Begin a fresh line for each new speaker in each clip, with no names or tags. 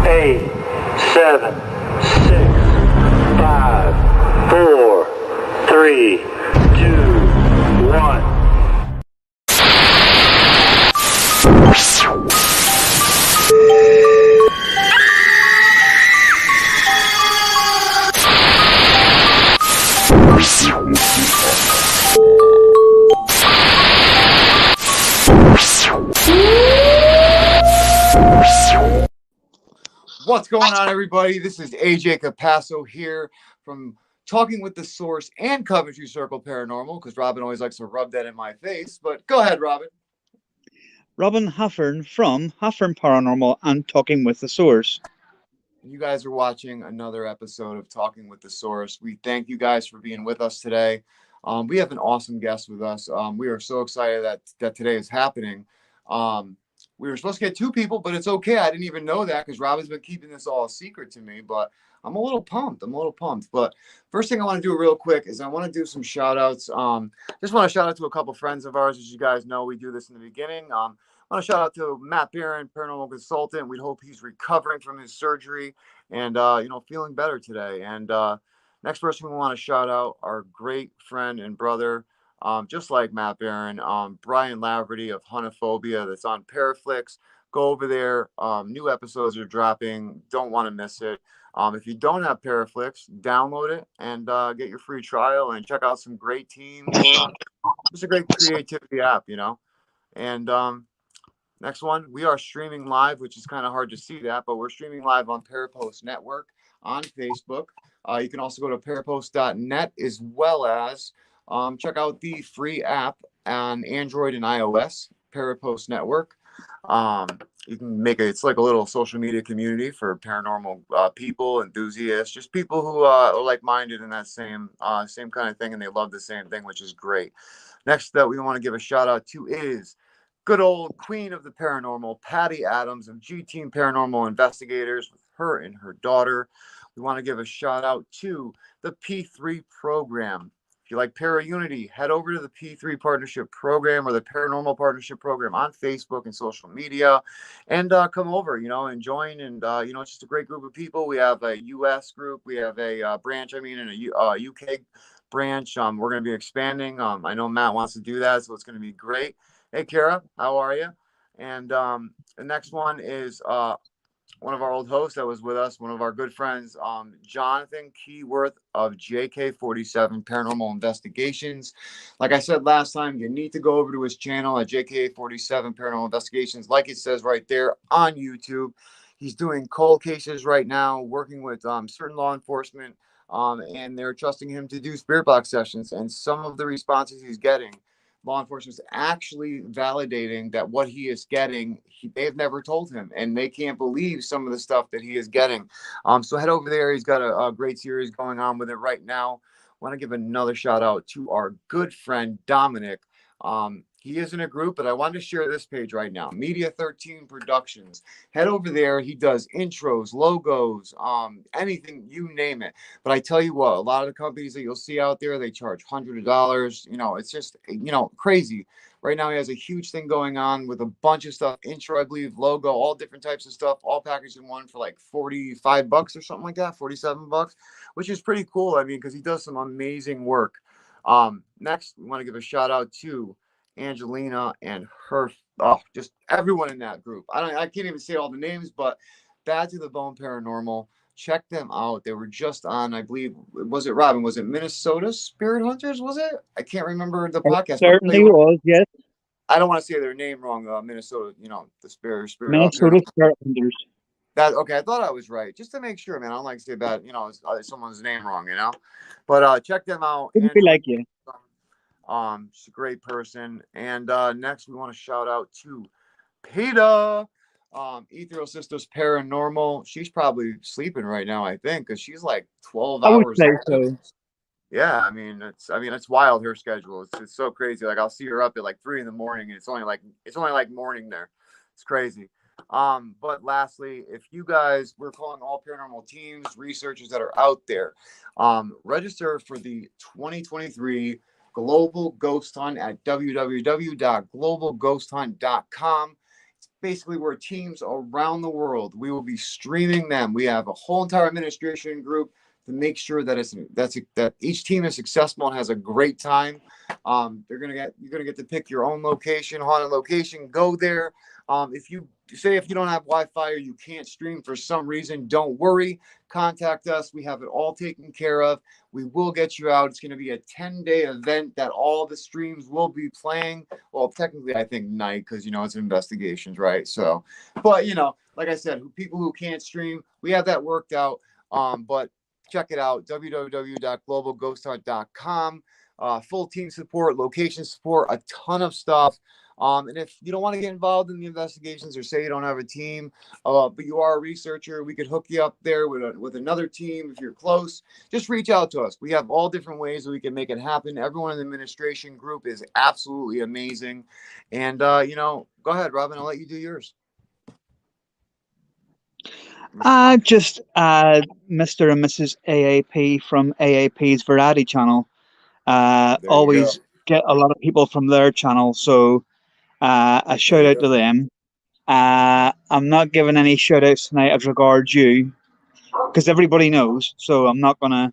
8, 7, 6, 5, 4, 3, 2, 1.
What's going on, everybody? This is AJ Capasso here from Talking with the Source and Coventry Circle Paranormal, because Robin always likes to rub that in my face. But go ahead, Robin.
Robin Huffern from Huffern Paranormal and Talking with the Source.
You guys are watching another episode of Talking with the Source. We thank you guys for being with us today. We have an awesome guest with us. We are so excited that today is happening. We were supposed to get 2 people, but it's okay. I didn't even know that because Robin's been keeping this all a secret to me, but I'm a little pumped. But first thing I want to do real quick is I want to do some shout outs. Just want to shout out to a couple friends of ours. As you guys know, we do this in the beginning. I want to shout out to Matt Barron, paranormal consultant. We hope he's recovering from his surgery and, feeling better today. And next person we want to shout out, our great friend and brother, just like Matt Barron, Brian Laverty of Hunophobia, that's on Paraflix. Go over there. New episodes are dropping. Don't want to miss it. If you don't have Paraflix, download it and get your free trial and check out some great teams. It's a great creativity app, And next one, we are streaming live, which is kind of hard to see that, but we're streaming live on Parapost Network on Facebook. You can also go to parapost.net as well as check out the free app on Android and iOS, Parapost Network. You can it's like a little social media community for paranormal people, enthusiasts, just people who are like-minded in that same kind of thing, and they love the same thing, which is great. Next that we want to give a shout out to is good old queen of the paranormal, Patty Adams of G Team Paranormal Investigators, with her and her daughter. We want to give a shout out to the P3 program. If you like Para-Unity, head over to the P3 Partnership Program or the Paranormal Partnership Program on Facebook and social media and come over, and join. And, it's just a great group of people. We have a U.S. group. We have a branch, and a U.K. branch. We're going to be expanding. I know Matt wants to do that, so it's going to be great. Hey, Kara, how are you? And the next one is one of our old hosts that was with us, one of our good friends, Jonathan Keyworth of JK47 Paranormal Investigations. Like I said last time, you need to go over to his channel at JK47 Paranormal Investigations, like it says right there on YouTube. He's doing cold cases right now, working with certain law enforcement, and they're trusting him to do spirit box sessions. And some of the responses he's getting, law enforcement is actually validating that what he is getting, they've never told him, and they can't believe some of the stuff that he is getting. So head over there. He's got a great series going on with it right now. I want to give another shout out to our good friend Dominic. He is in a group, but I wanted to share this page right now, Media 13 Productions. Head over there. He does intros, logos, anything, you name it. But I tell you what, a lot of the companies that you'll see out there, they charge hundreds of dollars. It's just, crazy. Right now, he has a huge thing going on with a bunch of stuff. Intro, I believe, logo, all different types of stuff, all packaged in one for like $45 or something like that, $47, which is pretty cool. Because he does some amazing work. Next, we want to give a shout out to Angelina and her, just everyone in that group. I can't even say all the names, but Bad to the Bone Paranormal. Check them out. They were just on, I believe, was it Robin? Was it Minnesota Spirit Hunters? Was it? I can't remember the podcast.
It certainly was, yes.
I don't want to say their name wrong. Minnesota, the Spirit
Minnesota Spirit Hunters.
Okay, I thought I was right, just to make sure, man. I don't like to say bad, someone's name wrong, But check them out.
Wouldn't be like you.
She's a great person. And next we want to shout out to Peter, Ethereal Sisters Paranormal. She's probably sleeping right now, I think, because she's like 12 hours.
I would say so.
Yeah, it's wild, her schedule. It's so crazy. Like I'll see her up at like 3 a.m. and it's only like morning there. It's crazy. But lastly, if you guys, we're calling all paranormal teams, researchers that are out there, register for the 2023 Global Ghost Hunt at www.globalghosthunt.com. It's basically where teams around the world, we will be streaming them. We have a whole entire administration group to make sure that that each team is successful and has a great time. You're gonna get to pick your own location, haunted location. Go there. If you don't have Wi-Fi or you can't stream for some reason, don't worry. Contact us. We have it all taken care of. We will get you out. It's going to be a 10-day event that all the streams will be playing. Well, technically, I think night because, it's investigations, right? So, but, like I said, people who can't stream, we have that worked out. But check it out, www.globalghosthunt.com. Full team support, location support, a ton of stuff. And if you don't want to get involved in the investigations or say you don't have a team, but you are a researcher, we could hook you up there with another team if you're close. Just reach out to us. We have all different ways that we can make it happen. Everyone in the administration group is absolutely amazing. And, go ahead, Robin. I'll let you do yours.
Just Mr. and Mrs. AAP from AAP's Variety channel. Always get a lot of people from their channel, so a shout out to them. I'm not giving any shout outs tonight as regards you because everybody knows, so I'm not gonna.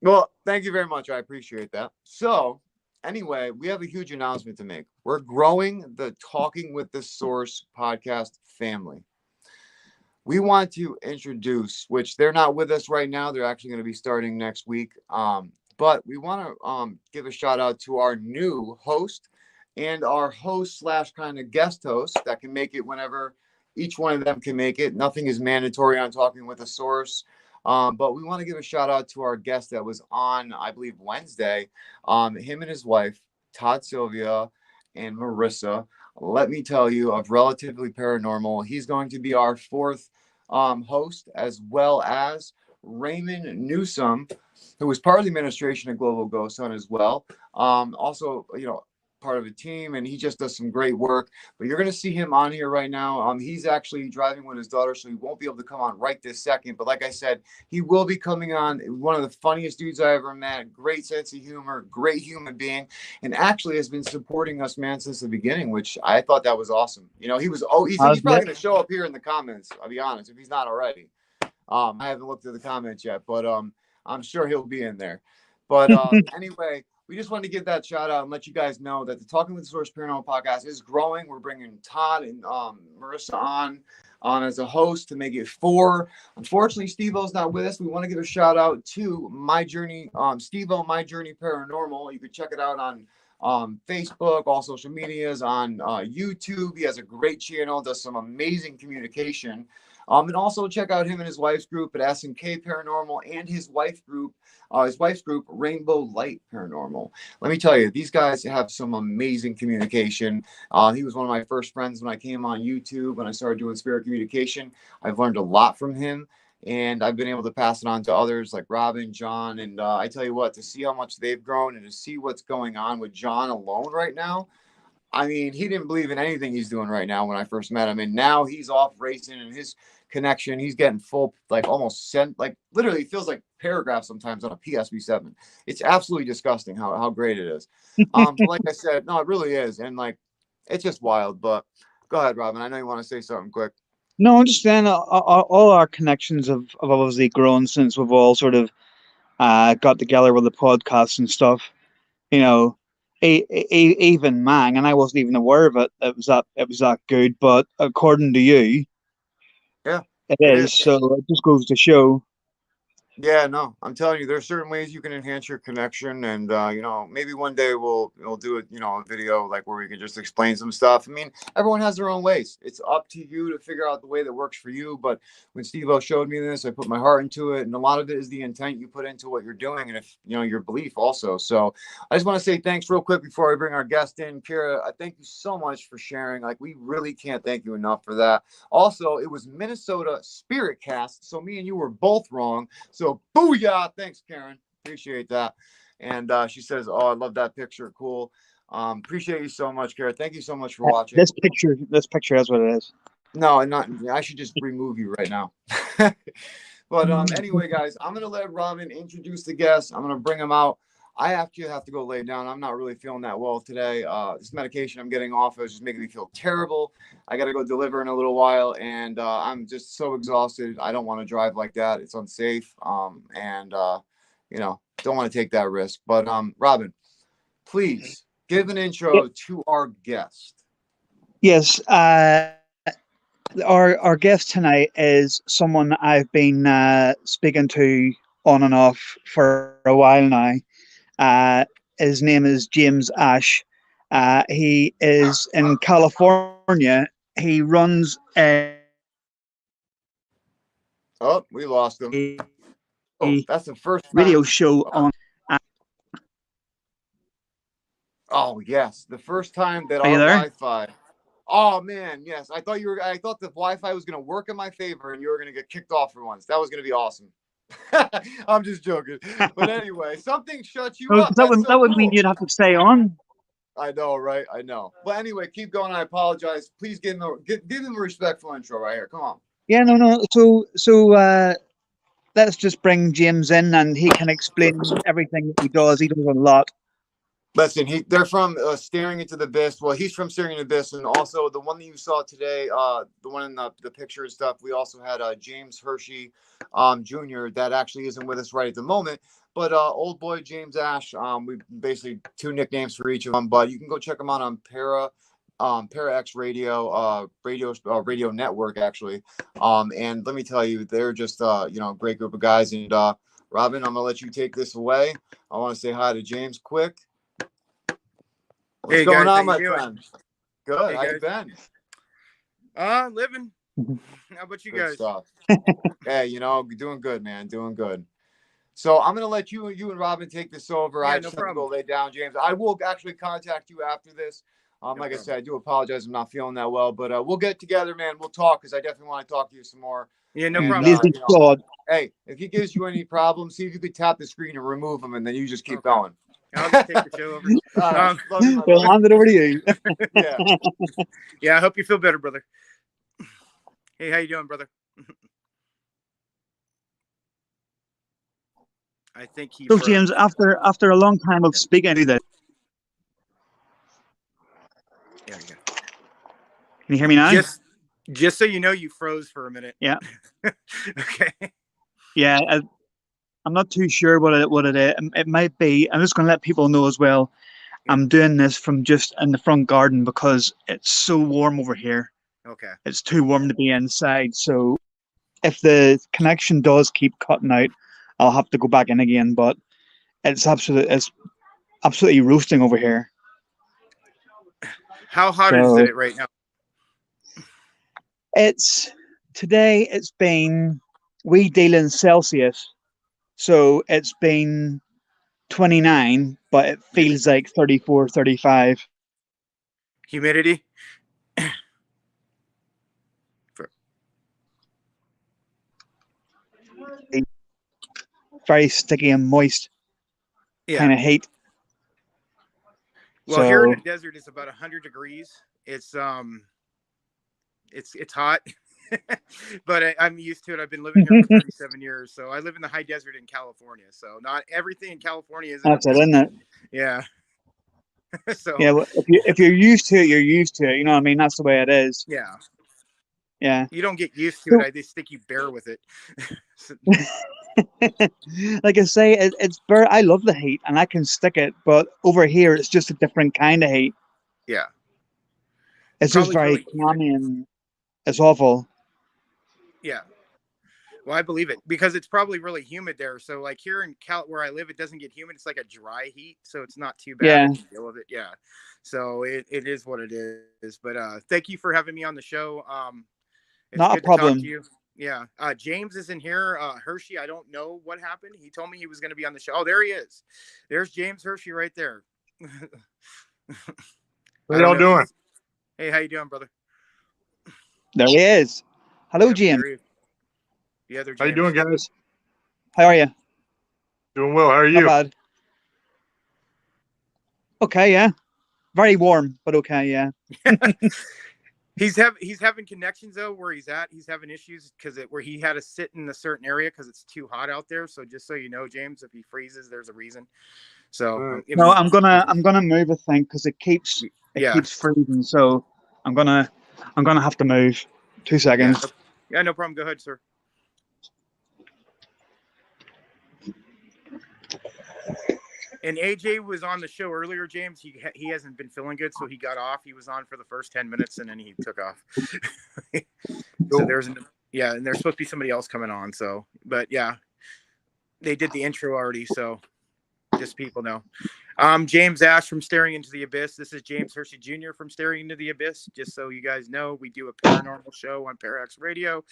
Well, thank you very much. I appreciate that. So anyway, we have a huge announcement to make. We're growing the Talking with the Source podcast family. We want to introduce, which they're not with us right now. They're actually going to be starting next week. But we want to give a shout out to our new host and our host / kind of guest host that can make it whenever each one of them can make it. Nothing is mandatory on Talking with a Source. But we want to give a shout out to our guest that was on, I believe, Wednesday. Him and his wife, Todd Sylvia and Marissa. Let me tell you, of Relatively Paranormal, he's going to be our fourth host, as well as Raymond Newsom, who was part of the administration of Global Ghost Hunt as well. Also, part of a team, and he just does some great work. But you're going to see him on here right now. He's actually driving with his daughter, so he won't be able to come on right this second. But like I said, he will be coming on. One of the funniest dudes I ever met. Great sense of humor, great human being, and actually has been supporting us, man, since the beginning, which I thought that was awesome. He's probably going to show up here in the comments, I'll be honest, if he's not already. I haven't looked at the comments yet, but I'm sure he'll be in there. But anyway, we just wanted to give that shout out and let you guys know that the Talking with the Source Paranormal podcast is growing. We're bringing Todd and Marissa on as a host to make it 4. Unfortunately, Steve-O's not with us. We want to give a shout out to My Journey, Steve-O, My Journey Paranormal. You can check it out on Facebook, all social medias, on YouTube. He has a great channel, does some amazing communication. And also check out him and his wife's group at S&K Paranormal and his wife's group, Rainbow Light Paranormal. Let me tell you, these guys have some amazing communication. He was one of my first friends when I came on YouTube, when I started doing spirit communication. I've learned a lot from him, and I've been able to pass it on to others like Robin, John, and I tell you what, to see how much they've grown and to see what's going on with John alone right now. I mean, he didn't believe in anything he's doing right now when I first met him, and now he's off racing, and his connection, he's getting full, like almost literally feels like paragraphs sometimes on a PSV7. It's absolutely disgusting how great it is. But like I said, no, it really is, and it's just wild. But go ahead, Robin. I know you want to say something quick.
No, I understand. All our connections have obviously grown since we've all sort of got together with the podcast and stuff. Even Mang, and I wasn't even aware of it. It was that good, but according to you,
yeah,
it is. So it just goes to show.
Yeah, no, I'm telling you, there's certain ways you can enhance your connection, and maybe one day we'll do a video like where we can just explain some stuff. I mean, everyone has their own ways. It's up to you to figure out the way that works for you. But when Steve-O showed me this, I put my heart into it, and a lot of it is the intent you put into what you're doing, and if your belief also. So I just want to say thanks real quick before I bring our guest in, Kira. I thank you so much for sharing. We really can't thank you enough for that. Also, it was Minnesota Spirit Cast, so me and you were both wrong. So booyah! Thanks, Karen. Appreciate that. And she says, "Oh, I love that picture. Cool. Appreciate you so much, Karen. Thank you so much for watching."
This picture is what it is.
No, I should just remove you right now. But anyway, guys, I'm gonna let Robin introduce the guests. I'm gonna bring them out. I actually have to go lay down. I'm not really feeling that well today. This medication I'm getting off is just making me feel terrible. I got to go deliver in a little while, and I'm just so exhausted. I don't want to drive like that. It's unsafe. And don't want to take that risk. But Robin, please give an intro to our guest.
Yes. Our guest tonight is someone I've been speaking to on and off for a while now. His name is James Ash. He is in California. He runs a
Oh, we lost him. Oh, that's the first
radio show on.
Oh yes, the first time that
Are you
our
there?
Wi-Fi. Oh man, yes. I thought the Wi-Fi was gonna work in my favor, and you were gonna get kicked off for once. That was gonna be awesome. I'm just joking. But anyway, something shuts you up.
That would mean you'd have to stay on.
I know, right? I know. But anyway, keep going. I apologize. Please give him a respectful intro right here. Come on.
Yeah, no. So let's just bring James in, and he can explain everything that he does. He does a lot.
Listen, they're from Staring into the Abyss. Well, he's from Staring into the Abyss, and also the one that you saw today, the one in the picture and stuff. We also had James Hershey, Jr. That actually isn't with us right at the moment, but old boy James Ash. We basically two nicknames for each of them, but you can go check them out on Para X Radio Network actually. And let me tell you, they're just a great group of guys. And Robin, I'm gonna let you take this away. I want to say hi to James quick. What's going on, my friend? Good. How you been?
Living. How about you guys?
Stuff. Hey, doing good, man. Doing good. So I'm gonna let you and Robin take this over.
Yeah,
I just have to go lay down, James. I will actually contact you after this. Like I said, I do apologize. I'm not feeling that well, but we'll get together, man. We'll talk because I definitely want to talk to you some more.
Yeah, no problem.
Hey, if he gives you any problems, see if you could tap the screen and remove him, and then you just keep going.
I'll just take the show over.
We'll hand it over to you.
Yeah, I hope you feel better, brother. Hey, how you doing, brother? I think he.
So, James, after a long time of speaking to this,
there you go.
Can you hear me now?
Just so you know, you froze for a minute.
Yeah.
Okay.
Yeah, I'm not too sure what it is. It might be. I'm just going to let people know as well. I'm doing this from just in the front garden because it's so warm over here.
Okay.
It's too warm to be inside. So if the connection does keep cutting out, I'll have to go back in again. But it's absolutely roasting over here.
How hot is it right now?
We deal in Celsius. So it's been 29, but it feels like 34, 35.
Humidity?
Very sticky and moist kind of heat.
Well, here in the desert, it's about 100 degrees. It's hot. But I'm used to it. I've been living here for 37 years. So I live in the high desert in California. So not everything in California is.
That's it, isn't it?
Yeah. So
yeah, well, if you're used to it, you're used to it. You know what I mean? That's the way it is.
Yeah.
Yeah.
You don't get used to it. I just think you bear with it.
Like I say, it's I love the heat and I can stick it, but over here it's just a different kind of heat.
Yeah.
It's just very clammy and it's awful.
Yeah. Well, I believe it because it's probably really humid there. So like here in where I live, it doesn't get humid. It's like a dry heat. So it's not too bad.
Yeah.
To deal with it. Yeah. So it is what it is. But thank you for having me on the show. It's
not a problem. To talk to you.
Yeah. James is in here. Hershey, I don't know what happened. He told me he was going to be on the show. Oh, there he is. There's James Hershey right there.
What y'all doing?
Hey, how you doing, brother?
There he is. Hello, James.
The other James.
How you doing, guys?
How are you?
Doing well. How are you?
Not bad. Okay, yeah. Very warm, but okay, yeah.
He's having connections though where he's at. He's having issues where he had to sit in a certain area because it's too hot out there. So just so you know, James, if he freezes, there's a reason. So
no, I'm gonna move a thing because it keeps freezing. So I'm gonna have to move. 2 seconds.
Yeah, no problem. Go ahead, sir. And AJ was on the show earlier, James. He hasn't been feeling good, so he got off. He was on for the first 10 minutes, and then he took off. So and there's supposed to be somebody else coming on. So, but yeah, they did the intro already, so just people know. James Ash from Staring Into the Abyss. This is James Hershey Jr. from Staring Into the Abyss. Just so you guys know, we do a paranormal show on Parax Radio.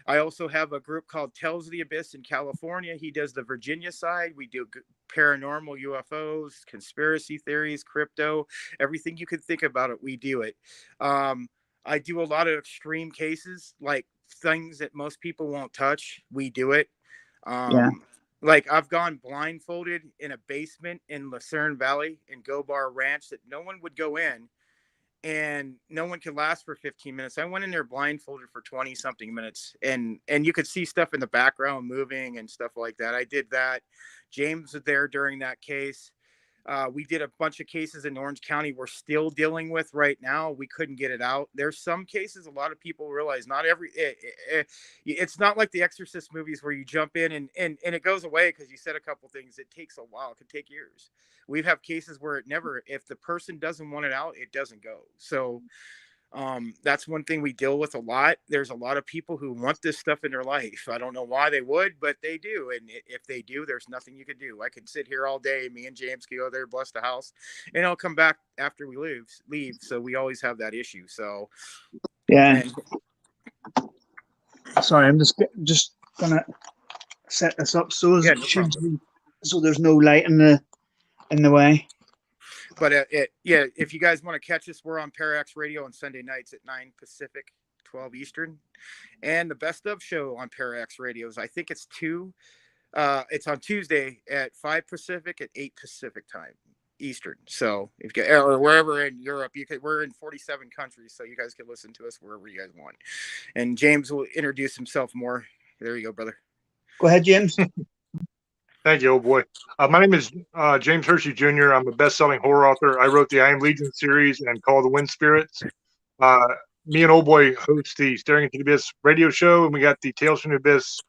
I also have a group called Tells of the Abyss in California. He does the Virginia side. We do paranormal, UFOs, conspiracy theories, crypto, everything you could think about it, we do it. I do a lot of extreme cases, like things that most people won't touch. We do it. Like I've gone blindfolded in a basement in Lucerne Valley in Go Bar Ranch that no one would go in, and no one could last for 15 minutes. I went in there blindfolded for 20 something minutes, and you could see stuff in the background moving and stuff like that. I did that. James was there during that case. We did a bunch of cases in Orange County we're still dealing with right now. We couldn't get it out. There's some cases a lot of people realize it's not like the Exorcist movies where you jump in and it goes away because you said a couple things. It takes a while. It could take years. We have cases where if the person doesn't want it out, it doesn't go. So that's one thing we deal with a lot. There's a lot of people who want this stuff in their life. I don't know why they would, but they do. And if they do, there's nothing you could do. I could sit here all day. Me and James can go there, bless the house, and I'll come back after we leave. So we always have that issue. So
yeah. Sorry, I'm just gonna set this up so there's no light in the way.
But if you guys want to catch us, we're on Parax Radio on Sunday nights at 9 Pacific, 12 Eastern. And the Best Of show on Parax Radios, I think it's it's on Tuesday at 5 Pacific at 8 Pacific time Eastern. So if you or wherever in Europe, we're in 47 countries, so you guys can listen to us wherever you guys want. And James will introduce himself more. There you go, brother.
Go ahead, James.
Thank you, old boy. My name is James Hershey Jr. I'm a best-selling horror author. I wrote the I Am Legion series and Call the Wind Spirits. Me and old boy host the Staring Into the Abyss radio show, and we got the Tales from the Abyss.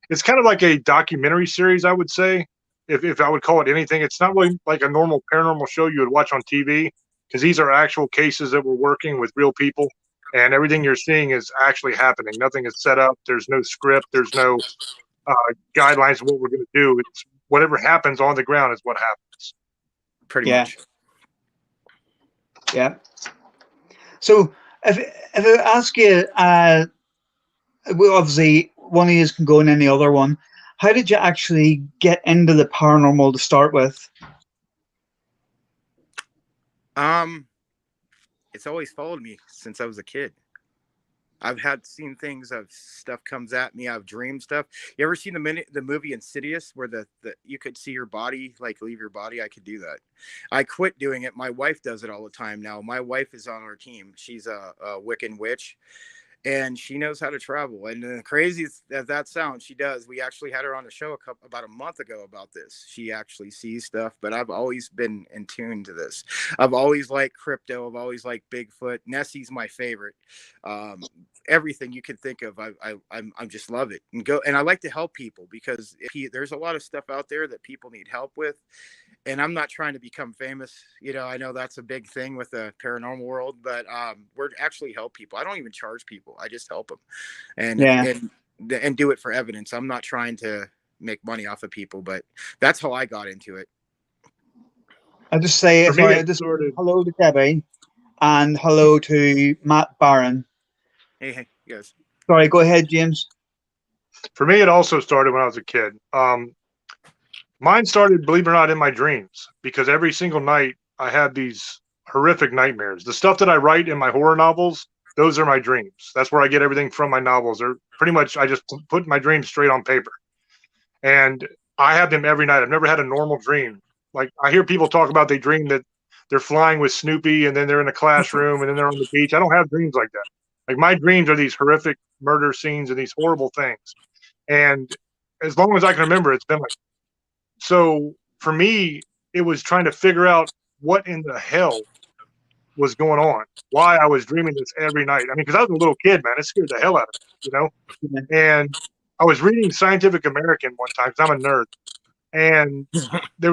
It's kind of like a documentary series, I would say, if I would call it anything. It's not really like a normal paranormal show you would watch on TV, because these are actual cases that we're working with real people, and everything you're seeing is actually happening. Nothing is set up. There's no script. There's no guidelines of what we're going to do. It's whatever happens on the ground is what happens.
Pretty much.
Yeah. So if I ask you, obviously one of you can go in any other one. How did you actually get into the paranormal to start with?
It's always followed me since I was a kid. I've seen things of stuff comes at me. I've dreamed stuff. You ever seen the movie Insidious where the you could see your body, like leave your body? I could do that. I quit doing it. My wife does it all the time now. My wife is on our team. She's a Wiccan witch, and she knows how to travel. And the crazy as that sounds, she does. We actually had her on the show about a month ago about this. She actually sees stuff, but I've always been in tune to this. I've always liked crypto. I've always liked Bigfoot. Nessie's my favorite. Everything you can think of, I just love it and I like to help people because there's a lot of stuff out there that people need help with, and I'm not trying to become famous. I know that's a big thing with the paranormal world, but we're actually help people. I don't even charge people. I just help them, and do it for evidence. I'm not trying to make money off of people, but that's how I got into it.
I just say hello to Debbie and hello to Matt Barron.
Hey, yes.
Sorry, go ahead, James.
For me, it also started when I was a kid. Mine started, believe it or not, in my dreams, because every single night I had these horrific nightmares. The stuff that I write in my horror novels, those are my dreams. That's where I get everything from my novels. They're pretty much, I just put my dreams straight on paper. And I have them every night. I've never had a normal dream. Like, I hear people talk about they dream that they're flying with Snoopy and then they're in a classroom and then they're on the beach. I don't have dreams like that. Like, my dreams are these horrific murder scenes and these horrible things. And as long as I can remember, it's been like, so for me, it was trying to figure out what in the hell was going on, why I was dreaming this every night. I mean, because I was a little kid, man, it scared the hell out of me, you know? And I was reading Scientific American one time because I'm a nerd, and they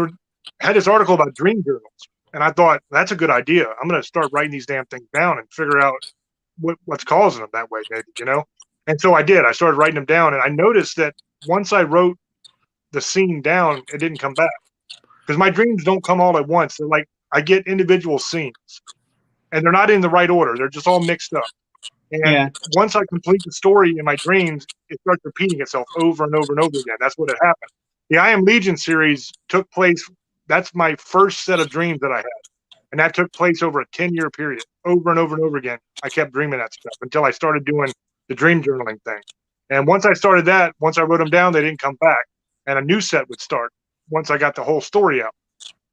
had this article about dream journals. And I thought, that's a good idea. I'm going to start writing these damn things down and figure out what's causing them that way, maybe, you know? And so I did. I started writing them down, and I noticed that once I wrote the scene down, it didn't come back. Because my dreams don't come all at once. They're like, I get individual scenes, and they're not in the right order. They're just all mixed up. And once I complete the story in my dreams, it starts repeating itself over and over and over again. That's what had happened. The I Am Legion series took place. That's my first set of dreams that I had. And that took place over a 10-year period. Over and over and over again, I kept dreaming that stuff until I started doing the dream journaling thing. And once I started that, once I wrote them down, they didn't come back. And a new set would start once I got the whole story out.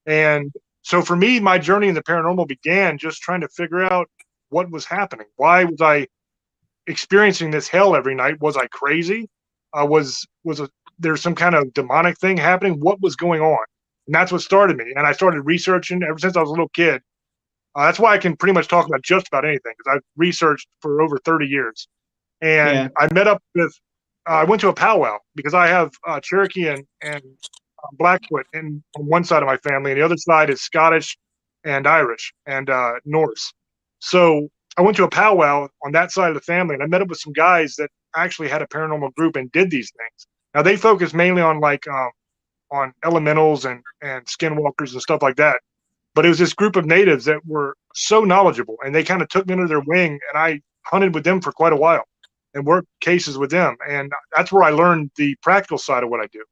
And so for me, my journey in the paranormal began just trying to figure out what was happening. Why was I experiencing this hell every night? Was I crazy? Was there some kind of demonic thing happening? What was going on? And that's what started me. And I started researching ever since I was a little kid. That's why I can pretty much talk about just about anything, because I've researched for over 30 years. And I met up with, I went to a powwow because I have Cherokee and Blackfoot on one side of my family, and the other side is Scottish and Irish and Norse. So I went to a powwow on that side of the family, and I met up with some guys that actually had a paranormal group and did these things. Now they focus mainly on on elementals and skinwalkers and stuff like that. But it was this group of natives that were so knowledgeable, and they kind of took me under their wing, and I hunted with them for quite a while and worked cases with them. And that's where I learned the practical side of what I do.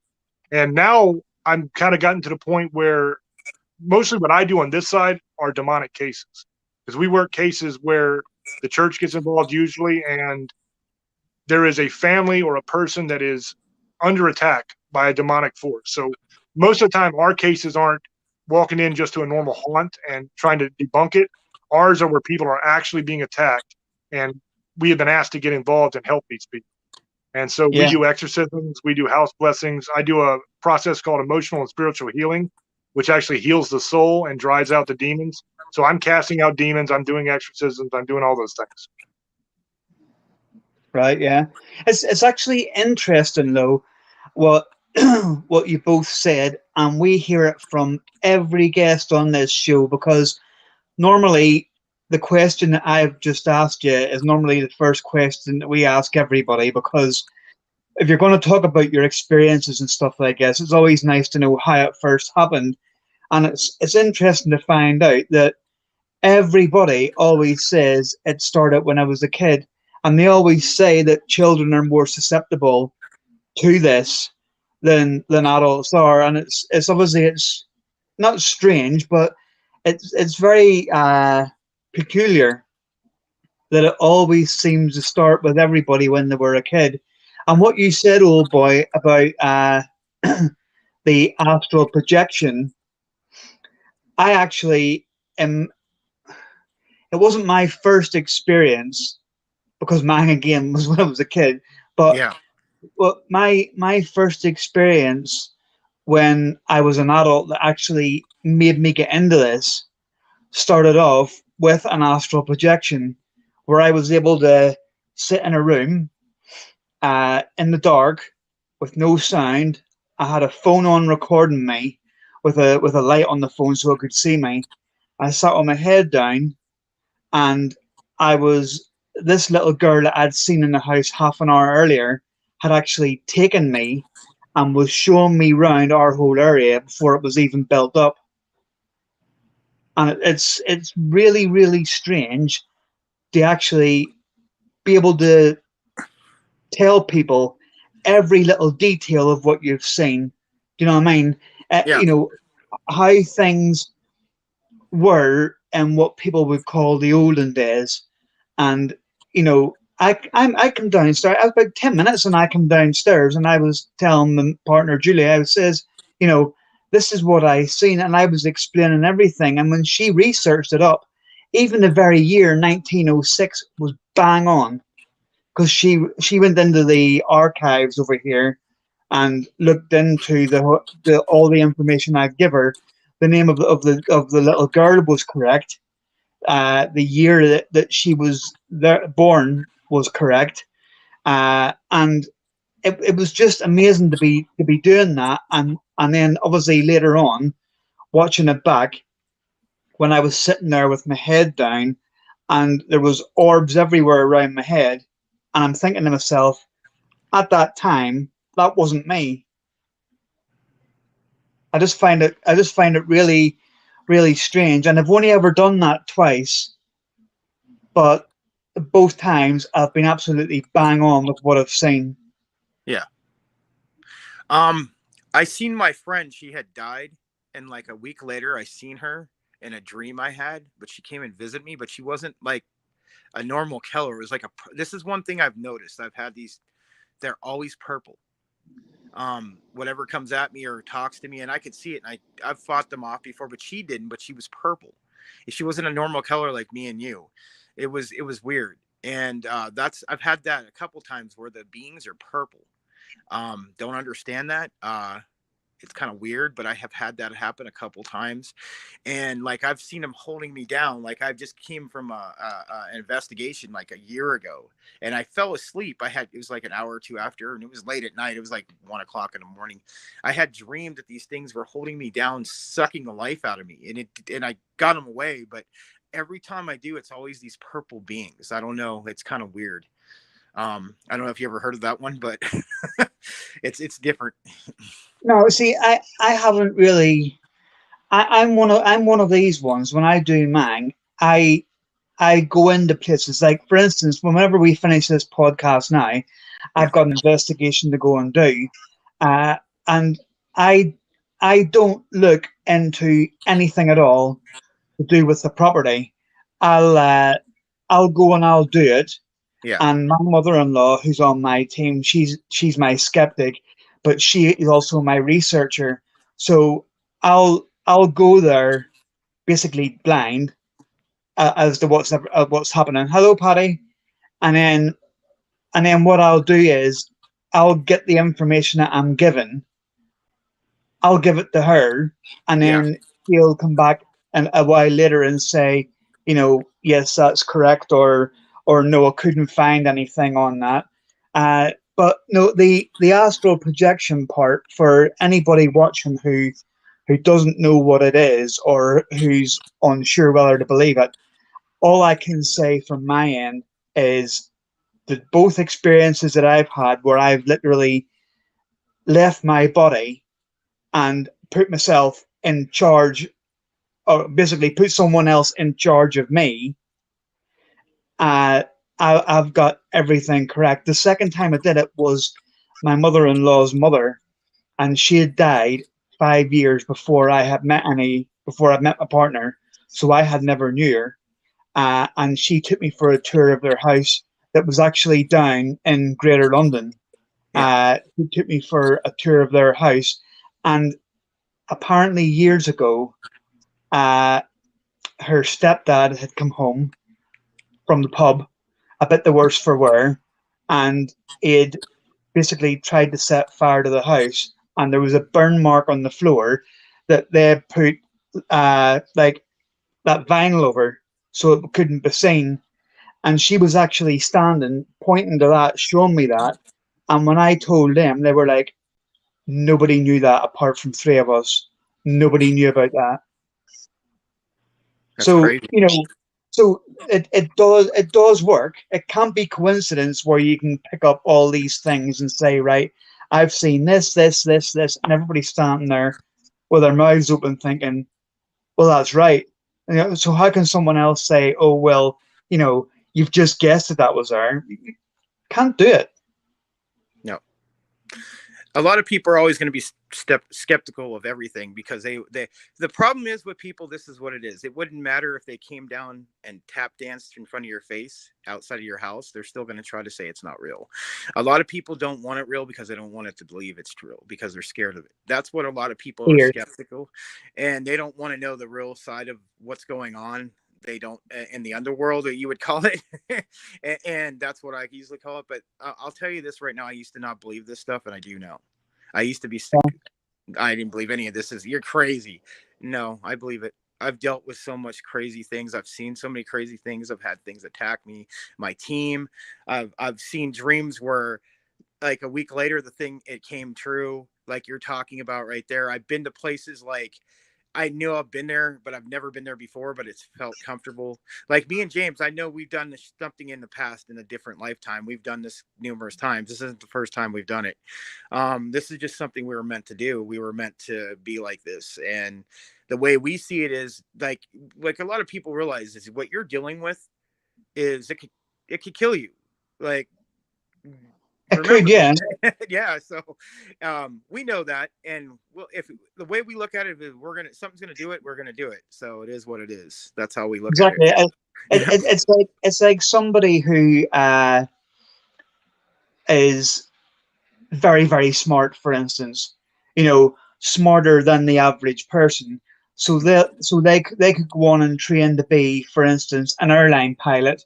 And now I'm kind of gotten to the point where mostly what I do on this side are demonic cases, because we work cases where the church gets involved usually, and there is a family or a person that is under attack by a demonic force. So most of the time, our cases aren't walking in just to a normal haunt and trying to debunk it. Ours are where people are actually being attacked, and we have been asked to get involved and help these people. And so we do exorcisms, we do house blessings. I do a process called emotional and spiritual healing, which actually heals the soul and drives out the demons. So I'm casting out demons, I'm doing exorcisms, I'm doing all those things.
Right, yeah. It's actually interesting, though, what what you both said, and we hear it from every guest on this show, because normally the question that I've just asked you is normally the first question that we ask everybody, because if you're going to talk about your experiences and stuff like this, it's always nice to know how it first happened. And it's interesting to find out that everybody always says it started when I was a kid. And they always say that children are more susceptible to this than adults are. And it's obviously, it's not strange, but it's very peculiar that it always seems to start with everybody when they were a kid. And what you said, old boy, about the astral projection, I actually am. It wasn't my first experience, because mine again was when I was a kid. But well, my first experience when I was an adult that actually made me get into this started off with an astral projection, where I was able to sit in a room in the dark with no sound. I had a phone on recording me with a light on the phone so I could see me. I sat with my head down, and this little girl that I'd seen in the house half an hour earlier had actually taken me and was showing me around our whole area before it was even built up. And it's really, really strange to actually be able to tell people every little detail of what you've seen. Do you know what I mean? You know, how things were and what people would call the olden days. And, you know, I come downstairs, I was about 10 minutes and I come downstairs and I was telling my partner, Julia, I says, you know, this is what I seen, and I was explaining everything. And when she researched it up, even the very year 1906 was bang on, because she went into the archives over here and looked into all the information I'd give her. the name of the little girl was correct. The year that she was born was correct, and it was just amazing to be doing that. And then obviously later on, watching it back, when I was sitting there with my head down, and there was orbs everywhere around my head, and I'm thinking to myself, at that time, that wasn't me. I just find it really, really strange. And I've only ever done that twice, but both times I've been absolutely bang on with what I've seen.
Yeah. I seen my friend, she had died, and like a week later I seen her in a dream I had, but she came and visited me, but she wasn't like a normal color. It was like this is one thing I've noticed. I've had these, they're always purple. Whatever comes at me or talks to me, and I could see it, and I've fought them off before, but she didn't, but she was purple. She wasn't a normal color like me and you. It was weird. And I've had that a couple times where the beings are purple. Don't understand that. It's kind of weird, but I have had that happen a couple times. And like, I've seen them holding me down. Like, I've just came from an investigation like a year ago, and I fell asleep. It was like an hour or two after, and it was late at night. It was like 1 o'clock in the morning. I had dreamed that these things were holding me down, sucking the life out of me. And I got them away. But every time I do, it's always these purple beings. I don't know. It's kind of weird. I don't know if you ever heard of that one, but it's different.
No, see, I haven't really. I'm one of these ones. When I do mine, I go into places like, for instance, whenever we finish this podcast now, I've got an investigation to go and do, and I don't look into anything at all to do with the property. I'll go and I'll do it.
Yeah.
And my mother-in-law, who's on my team, she's my skeptic, but she is also my researcher. So I'll go there basically blind as to what's happening. Hello, Patty. And then what I'll do is I'll get the information that I'm given. I'll give it to her, and then she'll come back a while later and say, yes, that's correct, or no, I couldn't find anything on that. But no, the astral projection part, for anybody watching who doesn't know what it is or who's unsure whether to believe it, all I can say from my end is that both experiences that I've had, where I've literally left my body and put myself in charge, or basically put someone else in charge of me, I've got everything correct. The second time I did it was my mother-in-law's mother, and she had died 5 years before I met my partner, so I had never knew her. And she took me for a tour of their house that was actually down in Greater London. She took me for a tour of their house, and apparently years ago, her stepdad had come home from the pub, a bit the worse for wear, and he'd basically tried to set fire to the house, and there was a burn mark on the floor that they had put like that vinyl over so it couldn't be seen. And she was actually standing, pointing to that, showing me that. And when I told them, they were like, nobody knew that apart from 3 of us. Nobody knew about that.
That's
so
crazy.
So it does work. It can't be coincidence where you can pick up all these things and say, right, I've seen this, and everybody's standing there with their mouths open thinking, well, that's right. So how can someone else say, oh, well, you've just guessed that was there? You can't do it.
No. A lot of people are always going to be skeptical of everything because the problem is with people, this is what it is. It wouldn't matter if they came down and tap danced in front of your face outside of your house. They're still going to try to say it's not real. A lot of people don't want it real because they don't want it to believe it's real because they're scared of it. That's what a lot of people are skeptical, and they don't want to know the real side of what's going on. They don't in the underworld, that you would call it. And that's what I usually call it. But I'll tell you this right now. I used to not believe this stuff, and I do now. I used to be sick. I didn't believe any of this. You're crazy. No, I believe it. I've dealt with so much crazy things. I've seen so many crazy things. I've had things attack me, my team. I've seen dreams where like a week later it came true, like you're talking about right there. I've been to places like I knew I've been there, but I've never been there before, but it's felt comfortable. Like me and James, I know we've done this, something in the past in a different lifetime. We've done this numerous times. This isn't the first time we've done it. This is just something we were meant to do. We were meant to be like this. And the way we see it is like a lot of people realize is what you're dealing with is it could kill you. Like,
it could, yeah.
Yeah, so we know that, and if the way we look at it is something's gonna do it, we're gonna do it. So it is what it is. That's how we look at it.
It's like somebody who is very, very smart, for instance, smarter than the average person. So they could go on and train to be, for instance, an airline pilot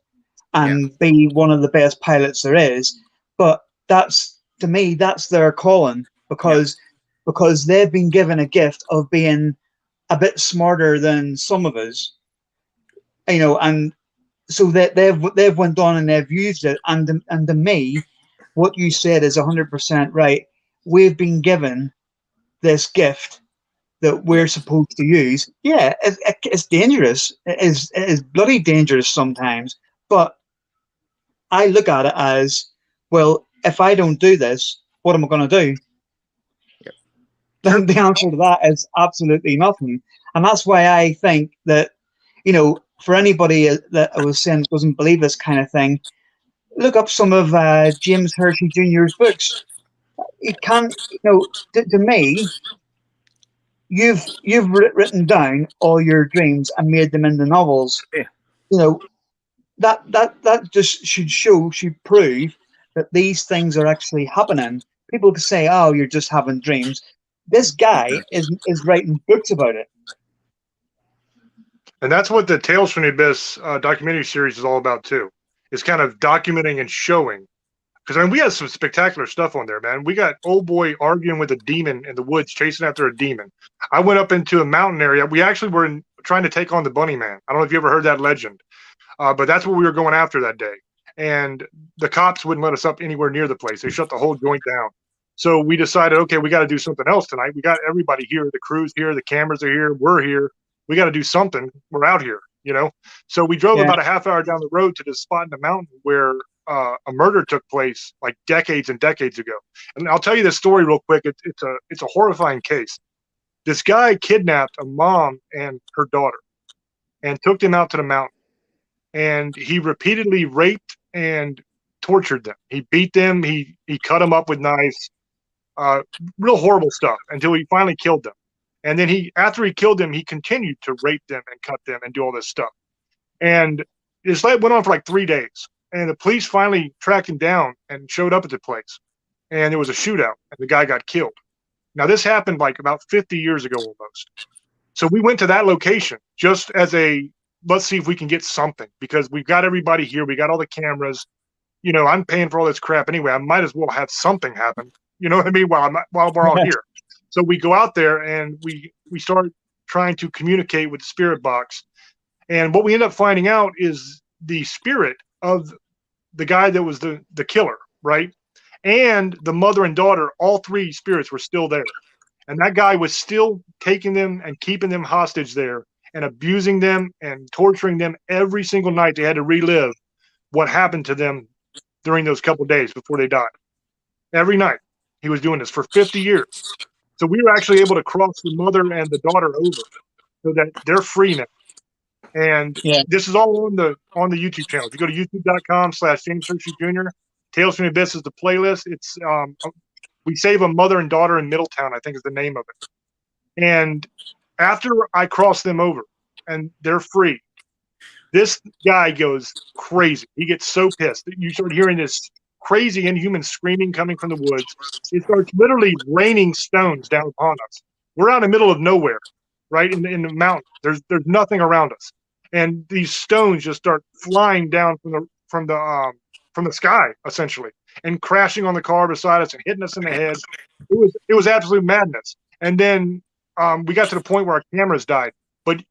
and be one of the best pilots there is. But to me, that's their calling, because they've been given a gift of being a bit smarter than some of us, and so that they've went on and they've used it. And to me, what you said is 100% right. We've been given this gift that we're supposed to use. Yeah, it's dangerous. It is bloody dangerous sometimes. But I look at it as, well, if I don't do this, what am I going to do? Then the answer to that is absolutely nothing. And that's why I think that, for anybody that I was saying doesn't believe this kind of thing, look up some of James Hershey Jr.'s books. It can, to me, you've written down all your dreams and made them into novels.
Yeah.
That just should prove that these things are actually happening. People can say, "Oh, you're just having dreams." This guy is writing books about it.
And that's what the Tales from the Abyss documentary series is all about too. It's kind of documenting and showing. Because I mean, we had some spectacular stuff on there, man. We got old boy arguing with a demon in the woods, chasing after a demon. I went up into a mountain area. We actually were trying to take on the Bunny Man. I don't know if you ever heard that legend, but that's what we were going after that day. And the cops wouldn't let us up anywhere near the place. They shut the whole joint down. So we decided, okay, we got to do something else tonight. We got everybody here. The crew's here. The cameras are here. We're here. We got to do something. We're out here, So we drove about a half hour down the road to this spot in the mountain where a murder took place like decades and decades ago. And I'll tell you this story real quick. It's a horrifying case. This guy kidnapped a mom and her daughter and took them out to the mountain. And he repeatedly raped and tortured them. He beat them. He cut them up with knives. Real horrible stuff until he finally killed them. And then after he killed them, he continued to rape them and cut them and do all this stuff. And this went on for like 3 days. And the police finally tracked him down and showed up at the place. And there was a shootout, and the guy got killed. Now, this happened like about 50 years ago almost. So we went to that location just as let's see if we can get something, because we've got everybody here. We got all the cameras. I'm paying for all this crap anyway. I might as well have something happen. You know what I mean? While we're all here. So we go out there and we start trying to communicate with the spirit box. And what we end up finding out is the spirit of the guy that was the killer, right? And the mother and daughter, all three spirits were still there. And that guy was still taking them and keeping them hostage there and abusing them and torturing them every single night. They had to relive what happened to them during those couple of days before they died. Every night he was doing this for 50 years. So we were actually able to cross the mother and the daughter over so that they're free now. And this is all on the YouTube channel. If you go to youtube.com/James Hershey Jr., Tales from the Abyss is the playlist. It's we save a mother and daughter in Middletown, I think is the name of it. And after I cross them over and they're free, this guy goes crazy. He gets so pissed that you start hearing this crazy inhuman screaming coming from the woods. It starts literally raining stones down upon us. We're out in the middle of nowhere, right in the mountain. There's nothing around us, and these stones just start flying down from the sky essentially, and crashing on the car beside us and hitting us in the head. It was absolute madness. And then we got to the point where our cameras died. But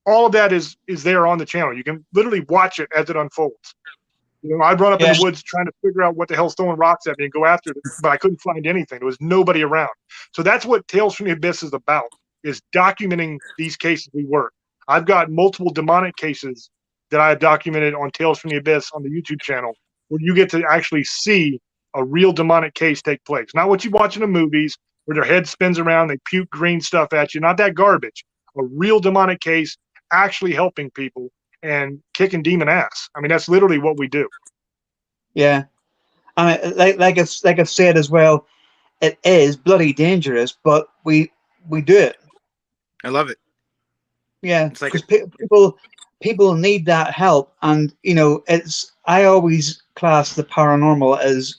all of that is there on the channel. You can literally watch it as it unfolds. You know, I'd run up in the woods trying to figure out what the hell's throwing rocks at me and go after it, but I couldn't find anything. There was nobody around. So that's what Tales from the Abyss is about, is documenting these cases we work. I've got multiple demonic cases that I have documented on Tales from the Abyss on the YouTube channel, where you get to actually see a real demonic case take place. Not what you watch in the movies where their head spins around, they puke green stuff at you. Not that garbage. A real demonic case actually helping people and kicking demon ass. I mean, that's literally what we do.
Yeah. I mean, like I've said as well, it is bloody dangerous, but we do it.
I love it.
Yeah,
It's like
because people need that help, and you know, I always class the paranormal as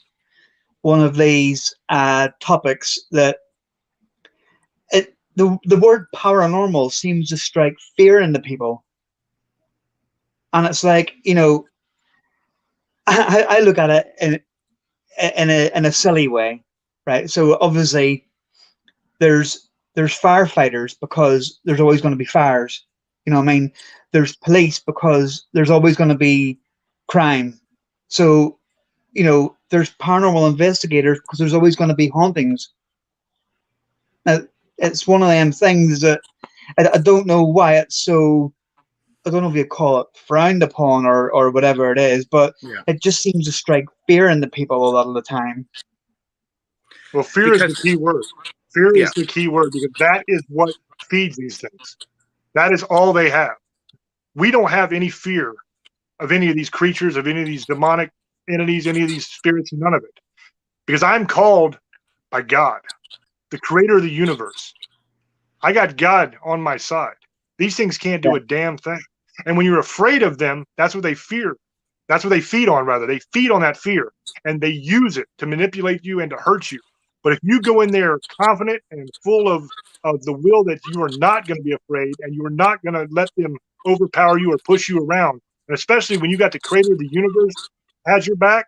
one of these topics that the word paranormal seems to strike fear into people, and it's like, you know, I look at it in a silly way, right? So obviously there's firefighters because there's always going to be fires. You know what I mean? There's police because there's always going to be crime. So, you know, there's paranormal investigators because there's always going to be hauntings. Now, it's one of them things that I don't know why it's so, I don't know if you call it frowned upon or whatever it is, but it just seems to strike fear into people a lot of the time.
Well, fear is the key word. Fear is the key word, because that is what feeds these things. That is all they have. We don't have any fear of any of these creatures, of any of these demonic entities, any of these spirits, none of it. Because I'm called by God, the creator of the universe. I got God on my side. These things can't do a damn thing. And when you're afraid of them, that's what they fear. That's what they feed on, rather. They feed on that fear, and they use it to manipulate you and to hurt you. But if you go in there confident and full of the will that you are not going to be afraid, and you are not going to let them overpower you or push you around, and especially when you got the creator of the universe has your back,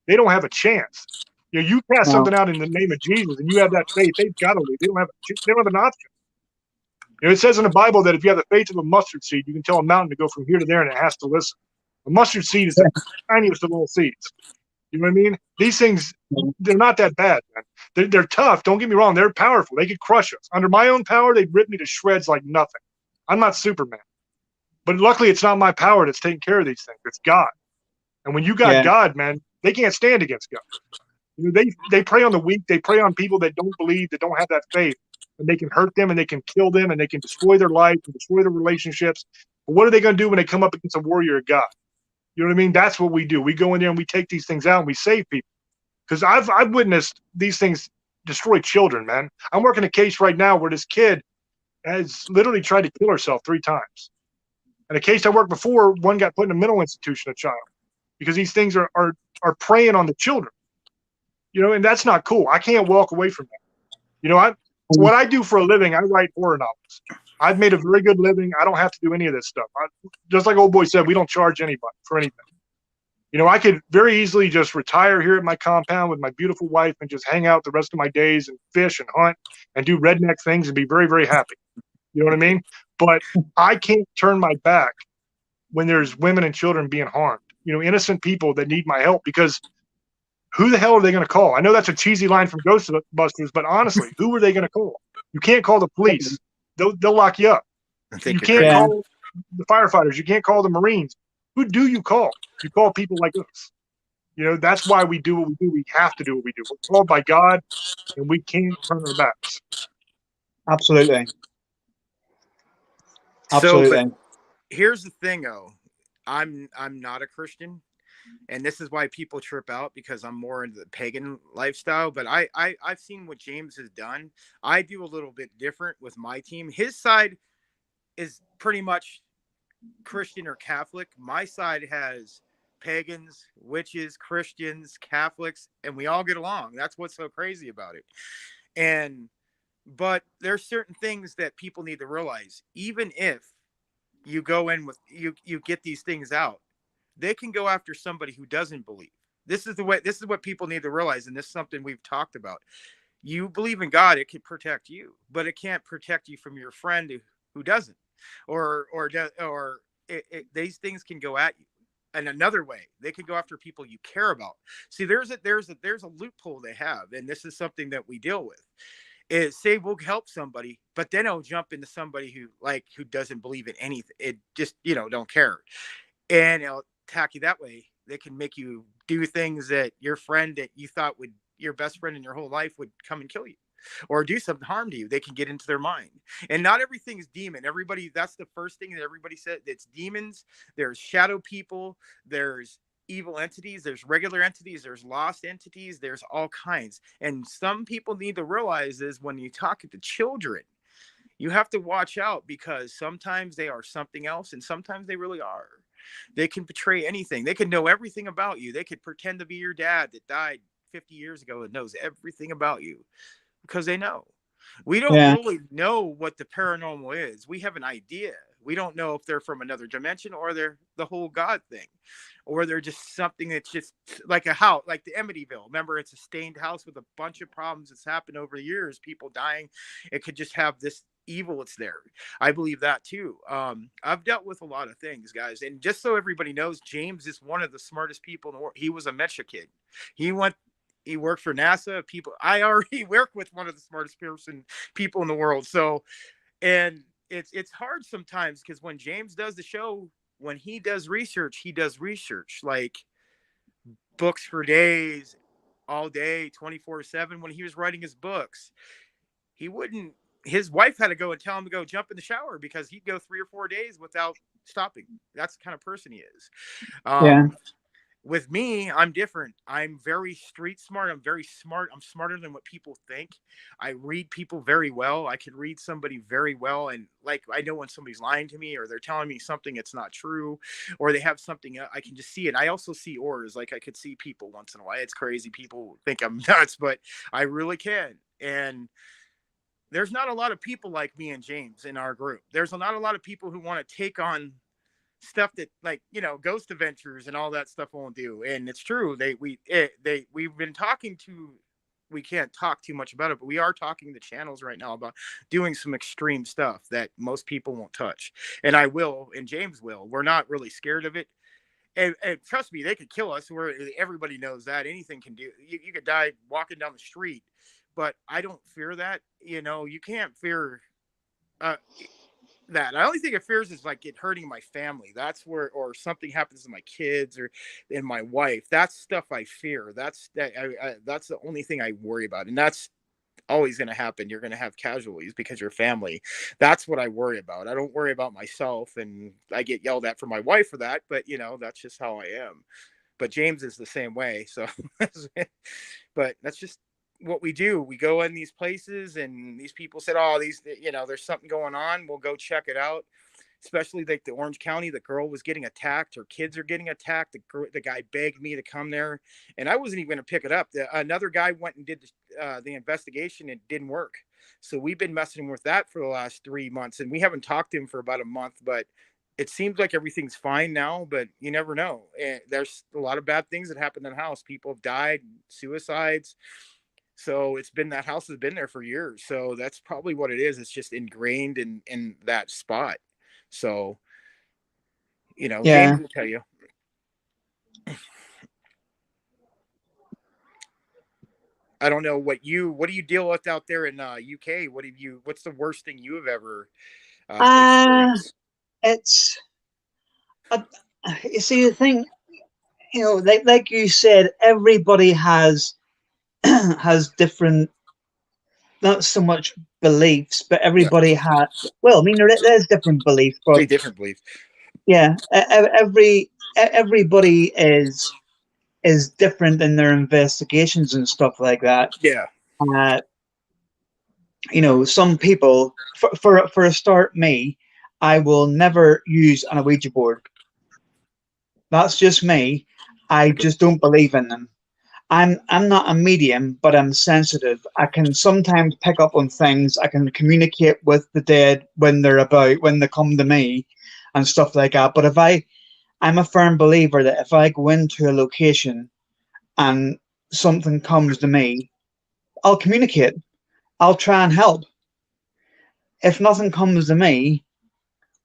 they don't have a chance. You know, you cast something out in the name of Jesus, and you have that faith, they've got to leave. They don't have an option. You know, it says in the Bible that if you have the faith of a mustard seed, you can tell a mountain to go from here to there, and it has to listen. A mustard seed is the tiniest of all seeds. You know what I mean? These things, they're not that bad, man. They're tough. Don't get me wrong. They're powerful. They could crush us. Under my own power, they'd rip me to shreds like nothing. I'm not Superman. But luckily, it's not my power that's taking care of these things. It's God. And when you got God, man, they can't stand against God. You know, they prey on the weak. They prey on people that don't believe, that don't have that faith. And they can hurt them, and they can kill them, and they can destroy their life and destroy their relationships. But what are they going to do when they come up against a warrior of God? You know what I mean? That's what we do. We go in there and we take these things out and we save people. Because I've witnessed these things destroy children, man. I'm working a case right now where this kid has literally tried to kill herself 3 times. And a case I worked before, one got put in a mental institution, a child, because these things are preying on the children. You know, and that's not cool. I can't walk away from that. You know, what I do for a living, I write horror novels. I've made a very good living. I don't have to do any of this stuff. Just like old boy said, we don't charge anybody for anything. You know, I could very easily just retire here at my compound with my beautiful wife and just hang out the rest of my days and fish and hunt and do redneck things and be very, very happy. You know what I mean? But I can't turn my back when there's women and children being harmed. You know, innocent people that need my help, because who the hell are they going to call? I know that's a cheesy line from Ghostbusters, but honestly, who are they going to call? You can't call the police. They'll lock you up. You can't call the firefighters. You can't call the Marines. Who do you call? You call people like us. You know, that's why we do what we do. We have to do what we do. We're called by God, and we can't turn our backs.
Absolutely.
So, but here's the thing, though. I'm not a Christian, and this is why people trip out, because I'm more into the pagan lifestyle. But I've seen what James has done. I do a little bit different with my team. His side is pretty much Christian or Catholic. My side has pagans, witches, Christians, Catholics, and we all get along. That's what's so crazy about it. But there's certain things that people need to realize. Even if you go in with you get these things out, they can go after somebody who doesn't believe. This is what people need to realize, and this is something we've talked about. You believe in God, it can protect you, but it can't protect you from your friend who doesn't, these things can go at you. And another way, they can go after people you care about. See, there's a loophole they have, and this is something that we deal with. Is say we'll help somebody, but then I'll jump into somebody who doesn't believe in anything. It just don't care, and it'll attack you that way. They can make you do things that your friend that you thought would your best friend in your whole life would come and kill you or do something harm to you. They can get into their mind. And not everything is demon. Everybody, that's the first thing that everybody said. It's demons. There's shadow people. There's evil entities. There's regular entities. There's lost entities. There's all kinds. And some people need to realize is when you talk to children, you have to watch out because sometimes they are something else and sometimes they really are. They can portray anything. They can know everything about you. They could pretend to be your dad that died 50 years ago and knows everything about you because they know. We don't really know what the paranormal is. We have an idea. We don't know if they're from another dimension or they're the whole God thing, or they're just something that's just like a house, like the Amityville. Remember, it's a stained house with a bunch of problems that's happened over the years, people dying. It could just have this evil that's there. I believe that too. I've dealt with a lot of things, guys. And just so everybody knows, James is one of the smartest people in the world. He was a Mecha kid. He worked for NASA. I already work with one of the smartest people in the world. So, and it's hard sometimes because when James does the show, when he does research like books for days, all day, 24/7. When he was writing his books, his wife had to go and tell him to go jump in the shower because he'd go 3 or 4 days without stopping. That's the kind of person he is. With me, I'm different. I'm very street smart. I'm very smart. I'm smarter than what people think. I read people very well. I can read somebody very well. And like, I know when somebody's lying to me or they're telling me something that's not true, or they have something, I can just see it. I also see auras. Like I could see people once in a while. It's crazy. People think I'm nuts, but I really can. And there's not a lot of people like me and James in our group. There's not a lot of people who want to take on stuff that, like, ghost adventures and all that stuff won't do. And it's true. We've been talking to, we can't talk too much about it, but we are talking to channels right now about doing some extreme stuff that most people won't touch. And I will, and James will. We're not really scared of it. And trust me, they could kill us. Everybody knows that anything can do. You could die walking down the street, but I don't fear that. You can't fear that. I only think it fears is like it hurting my family. That's where, or something happens to my kids or in my wife. That's stuff I fear. That's the only thing I worry about, and that's always going to happen. You're going to have casualties because you're family. That's what I worry about. I don't worry about myself, and I get yelled at for my wife for that. But that's just how I am. But James is the same way. So, but that's just what we do. We go in these places and these people said, oh, there's something going on. We'll go check it out. Especially like the Orange County, the girl was getting attacked. Her kids are getting attacked. The guy begged me to come there and I wasn't even going to pick it up. Another guy went and did the investigation. It didn't work. So we've been messing with that for the last 3 months and we haven't talked to him for about a month, but it seems like everything's fine now, but you never know. And there's a lot of bad things that happened in the house. People have died, suicides. So that house has been there for years. So that's probably what it is. It's just ingrained in that spot. So, James will tell you. I don't know what do you deal with out there in UK? What's the worst thing you have ever experienced?
You see, the thing, like you said, everybody has different, not so much beliefs, but everybody has. Well, I mean, there's different beliefs, but
different beliefs.
Yeah, everybody is different in their investigations and stuff like that.
Yeah.
Some people, for a start, I will never use an Ouija board. That's just me. I just don't believe in them. I'm not a medium, but I'm sensitive. I can sometimes pick up on things. I can communicate with the dead when they come to me and stuff like that. But I'm a firm believer that if I go into a location and something comes to me, I'll communicate. I'll try and help. If nothing comes to me,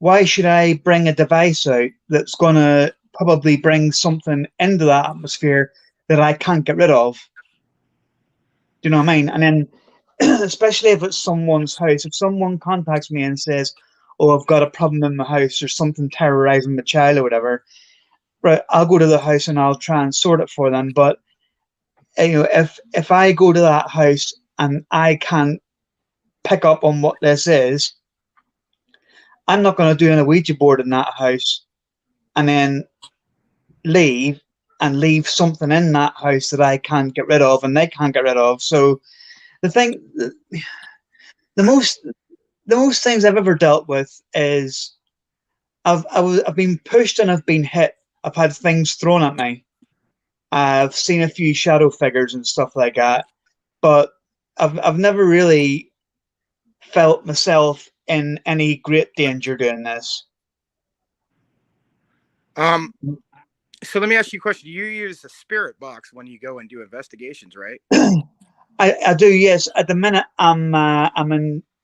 why should I bring a device out that's going to probably bring something into that atmosphere that I can't get rid of? Do you know what I mean? And then, especially if it's someone's house, if someone contacts me and says, "Oh, I've got a problem in my house, or something terrorizing my child or whatever," right, I'll go to the house and I'll try and sort it for them. But if I go to that house and I can't pick up on what this is, I'm not going to do an Ouija board in that house and then leave something in that house that I can't get rid of and they can't get rid of. So the thing, the most things I've ever dealt with is I've been pushed and I've been hit. I've had things thrown at me. I've seen a few shadow figures and stuff like that, but I've never really felt myself in any great danger doing this.
So let me ask you a question. You use a spirit box when you go and do investigations, right?
I do, yes. At the minute, I'm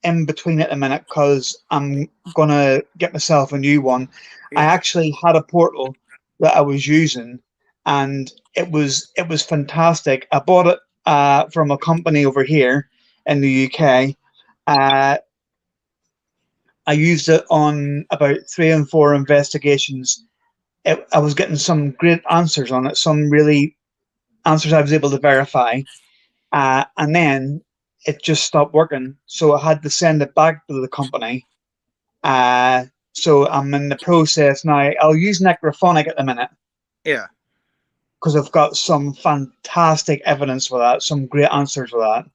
in between at the minute because I'm gonna get myself a new one.
Yeah.
I actually had a portal that I was using, and it was fantastic. I bought it from a company over here in the UK. I used it on about 3 and 4 investigations. I was getting some great answers on it, some really answers I was able to verify. And then it just stopped working. So I had to send it back to the company. So I'm in the process now. I'll use necrophonic at the minute.
Yeah.
Because I've got some fantastic evidence for that, some great answers for that.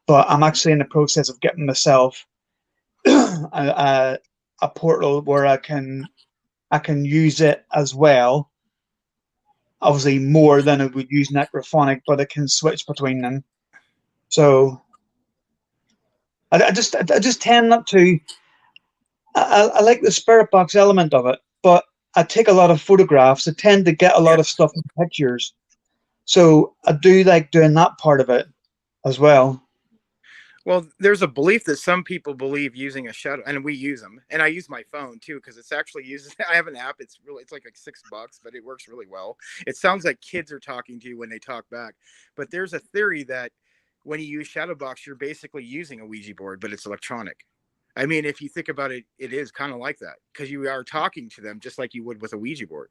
But I'm actually in the process of getting myself a portal where I can use it as well. Obviously more than I would use necrophonic, but it can switch between them. So I just tend not to. I like the spirit box element of it, but I take a lot of photographs. I tend to get a lot of stuff in pictures, so I do like doing that part of it as well.
Well, there's a belief that some people believe using a shadow, and we use them, and I use my phone too because it's actually uses. I have an app. It's like $6, but it works really well. It sounds like kids are talking to you when they talk back. But there's a theory that when you use shadow box, you're basically using a Ouija board, but it's electronic. I mean, if you think about it, it is kind of like that because you are talking to them just like you would with a Ouija board.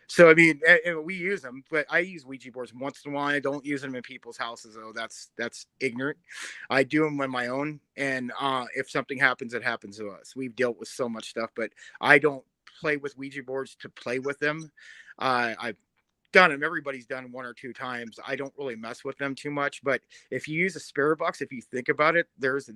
So, I mean, we use them, but I use Ouija boards once in a while. I don't use them in people's houses, though. That's ignorant. I do them on my own, and if something happens, it happens to us. We've dealt with so much stuff, but I don't play with Ouija boards to play with them. I've done them. Everybody's done 1 or 2 times. I don't really mess with them too much, but if you use a spirit box, if you think about it, there is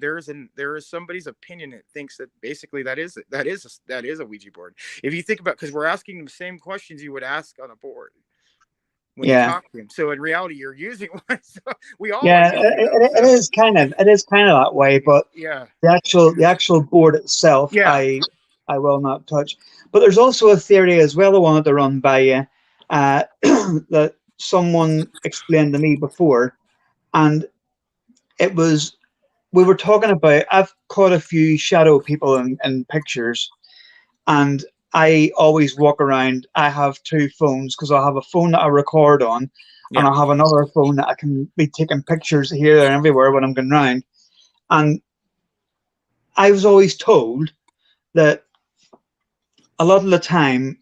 somebody's opinion that thinks that basically that is a Ouija board. If you think about, because we're asking them the same questions you would ask on a board when you talk to them. So in reality, you're using one. So we all are using them,
it is kind of that way. But the actual board itself, I will not touch. But there's also a theory as well I wanted to run by you. That someone explained to me before, and it was, we were talking about, I've caught a few shadow people in pictures, and I always walk around. I have 2 phones because I have a phone that I record on, and I have another phone that I can be taking pictures here, there, and everywhere when I'm going around. And I was always told that a lot of the time,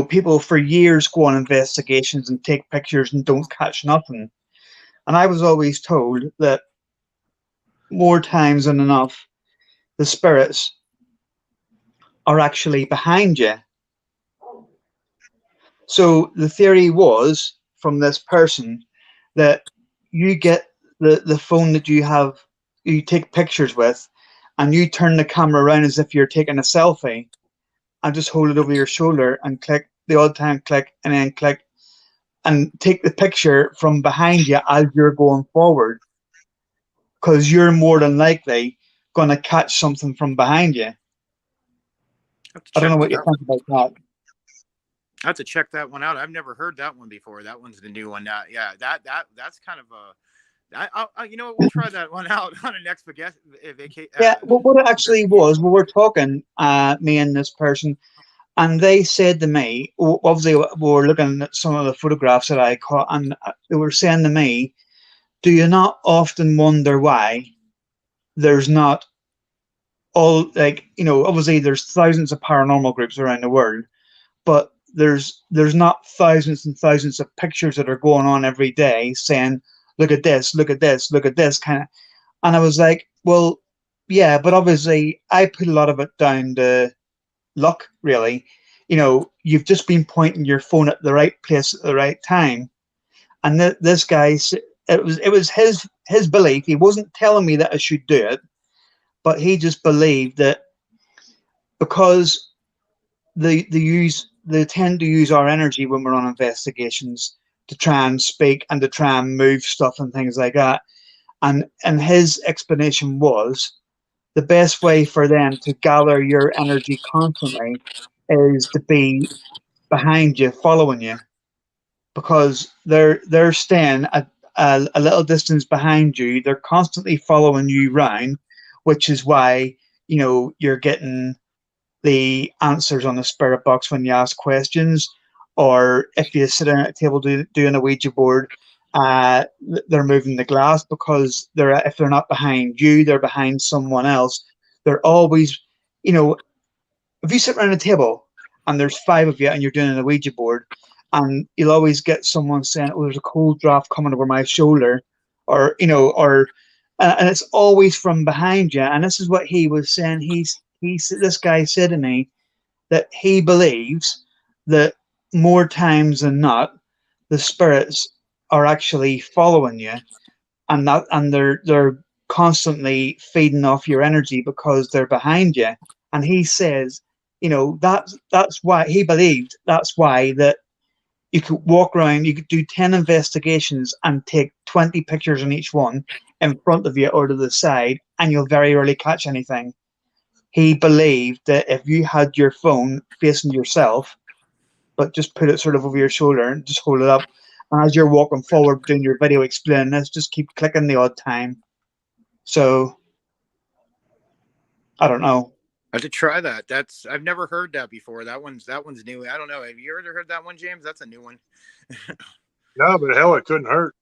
people for years go on investigations and take pictures and don't catch nothing. And I was always told that more times than enough, the spirits are actually behind you. So the theory was from this person that you get the phone that you take pictures with, and you turn the camera around as if you're taking a selfie, and just hold it over your shoulder and click the odd time, click, and then click, and take the picture from behind you as you're going forward, because you're more than likely going to catch something from behind you. I don't know what you think about that.
I have to check that one out. I've never heard that one before. That one's the new one. That's kind of You know what? We'll try that one out on a next vacation.
Yeah, well, what it actually was, we were talking, me and this person, and they said to me, obviously, we were looking at some of the photographs that I caught, and they were saying to me, do you not often wonder why there's not all, like, obviously there's thousands of paranormal groups around the world, but there's not thousands and thousands of pictures that are going on every day saying, look at this, look at this, look at this kind of. And I was like, well, yeah, but obviously I put a lot of it down to luck, really. You've just been pointing your phone at the right place at the right time. And this guy, it was his belief. He wasn't telling me that I should do it, but he just believed that because they tend to use our energy when we're on investigations to try and speak and to try and move stuff and things like that. And his explanation was the best way for them to gather your energy constantly is to be behind you, following you, because they're staying a little distance behind you. They're constantly following you around, which is why you're getting the answers on the spirit box when you ask questions, or if you sit down at a table doing a Ouija board, they're moving the glass because if they're not behind you, they're behind someone else. They're always, if you sit around a table and there's 5 of you and you're doing a Ouija board, and you'll always get someone saying, "Oh, there's a cold draft coming over my shoulder," or and it's always from behind you. And this is what he was saying. This guy said to me that he believes that more times than not, the spirits are actually following you, and they're constantly feeding off your energy because they're behind you. And he says, that's why he believed. That's why that you could walk around, you could do 10 investigations and take 20 pictures on each one in front of you or to the side, and you'll very rarely catch anything. He believed that if you had your phone facing yourself, but just put it sort of over your shoulder and just hold it up, and as you're walking forward doing your video explaining this, just keep clicking the odd time. So, I don't know.
I have to try that. I've never heard that before. That one's new. I don't know. Have you ever heard that one, James? That's a new one.
No, but hell, it couldn't hurt.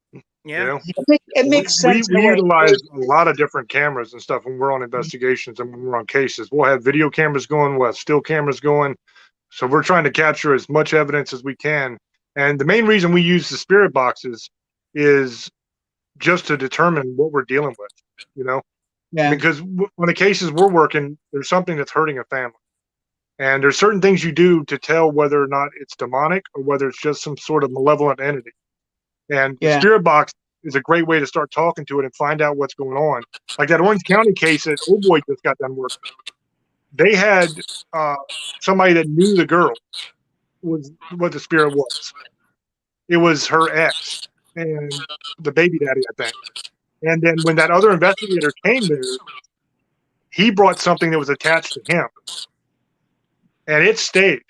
Yeah,
it makes sense.
We utilize a lot of different cameras and stuff when we're on investigations and when we're on cases. We'll have video cameras going, we'll have still cameras going. So we're trying to capture as much evidence as we can. And the main reason we use the spirit boxes is just to determine what we're dealing with,
Yeah.
Because on the cases we're working, there's something that's hurting a family. And there's certain things you do to tell whether or not it's demonic or whether it's just some sort of malevolent entity. And the spirit box is a great way to start talking to it and find out what's going on. Like that Orange County case that Old Boy just got done working. They had somebody that knew the girl was what the spirit was. It was her ex and the baby daddy, I think. And then when that other investigator came there, he brought something that was attached to him. And it stayed.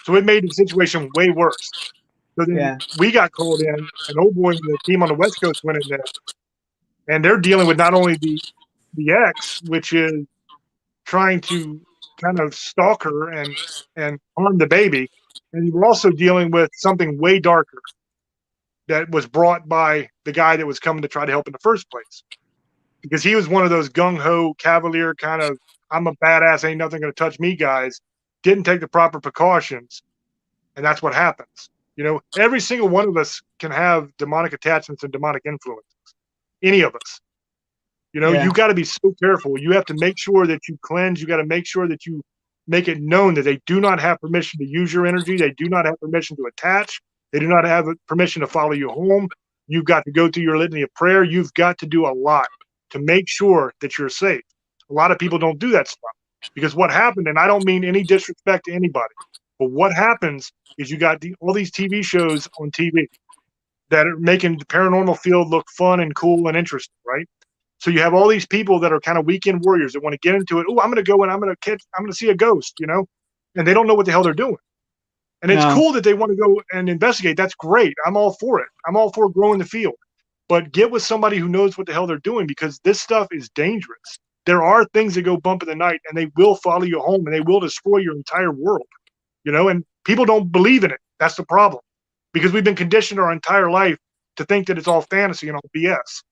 So it made the situation way worse. So then we got called in, and Old Boy and the team on the West Coast went in there. And they're dealing with not only the ex, which is trying to kind of stalk her and harm the baby, and we're also dealing with something way darker that was brought by the guy that was coming to try to help in the first place. Because he was one of those gung-ho, cavalier kind of, I'm a badass, ain't nothing going to touch me guys, didn't take the proper precautions, and that's what happens. Every single one of us can have demonic attachments and demonic influences. Any of us. You got to be so careful. You have to make sure that you cleanse. You got to make sure that you make it known that they do not have permission to use your energy. They do not have permission to attach. They do not have permission to follow you home. You've got to go through your litany of prayer. You've got to do a lot to make sure that you're safe. A lot of people don't do that stuff because what happened, and I don't mean any disrespect to anybody, but what happens is you got all these TV shows on TV that are making the paranormal field look fun and cool and interesting, right? So you have all these people that are kind of weekend warriors that want to get into it. Oh, I'm going to go and I'm going to see a ghost, and they don't know what the hell they're doing. And it's cool that they want to go and investigate. That's great. I'm all for it. I'm all for growing the field. but get with somebody who knows what the hell they're doing, because this stuff is dangerous. There are things that go bump in the night, and they will follow you home, and they will destroy your entire world, you know, and people don't believe in it. That's the problem, because we've been conditioned our entire life to think that it's all fantasy and all BS.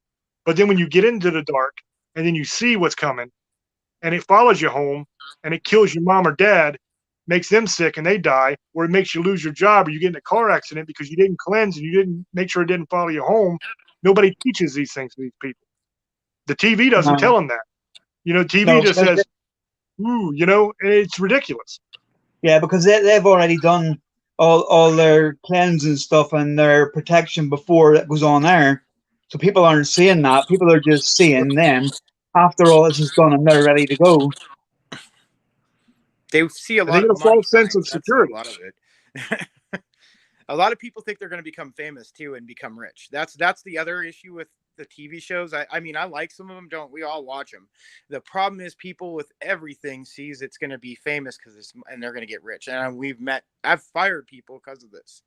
But then when you get into the dark and then you see what's coming, and it follows you home, and it kills your mom or dad, makes them sick and they die, or it makes you lose your job, or you get in a car accident because you didn't cleanse and you didn't make sure it didn't follow you home. Nobody teaches these things to these people. The TV doesn't tell them that. You know, TV just says, ooh, you know, it's ridiculous.
Yeah, because they've already done all their cleansing stuff and their protection before it goes on air. So people aren't seeing that. People are just seeing them after all this is done and they're ready to go.
They see a lot of money. False sense of security. A lot of it. A lot of people think they're going to become famous too and become rich. That's the other issue with the TV shows. I mean, I like some of them. Don't we all watch them? The problem is people with everything sees it's going to be famous and they're going to get rich. And I've fired people because of this.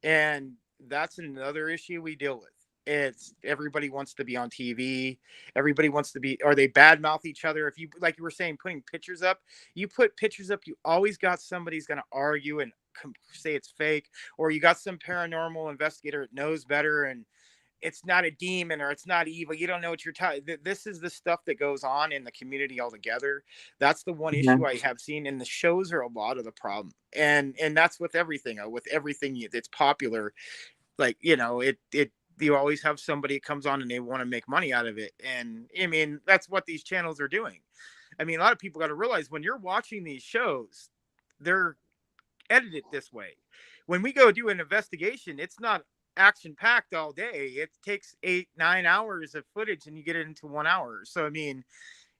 And that's another issue we deal with. It's everybody wants to be on TV. Everybody wants to be, or they badmouth each other. If you, like you were saying, putting pictures up, you put pictures up, you always got somebody's going to argue and say it's fake, or you got some paranormal investigator that knows better and it's not a demon or it's not evil. You don't know what you're talking. This is the stuff that goes on in the community altogether. That's the one issue I have seen, and the shows are a lot of the problem. And that's with everything. With everything that's popular, like, you know, you always have somebody that comes on and they want to make money out of it. And I mean, that's what these channels are doing. I mean, a lot of people got to realize when you're watching these shows, they're edited this way. When we go do an investigation, it's not action packed all day. It takes 8-9 hours of footage and you get it into 1 hour. So, I mean,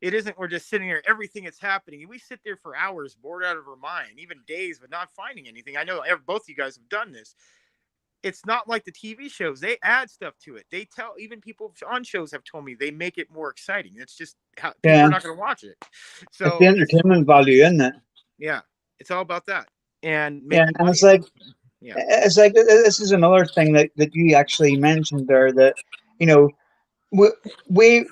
it isn't, we're just sitting there, everything that's happening. We sit there for hours, bored out of our mind, even days, but not finding anything. I know both of you guys have done this. It's not like the TV shows. They add stuff to it. They tell, even people on shows have told me they make it more exciting. It's just how people are not going to watch it. So
it's the entertainment value, isn't it?
Yeah, it's all about that. And
it's like, it's like, this is another thing that you actually mentioned there, that, you know, we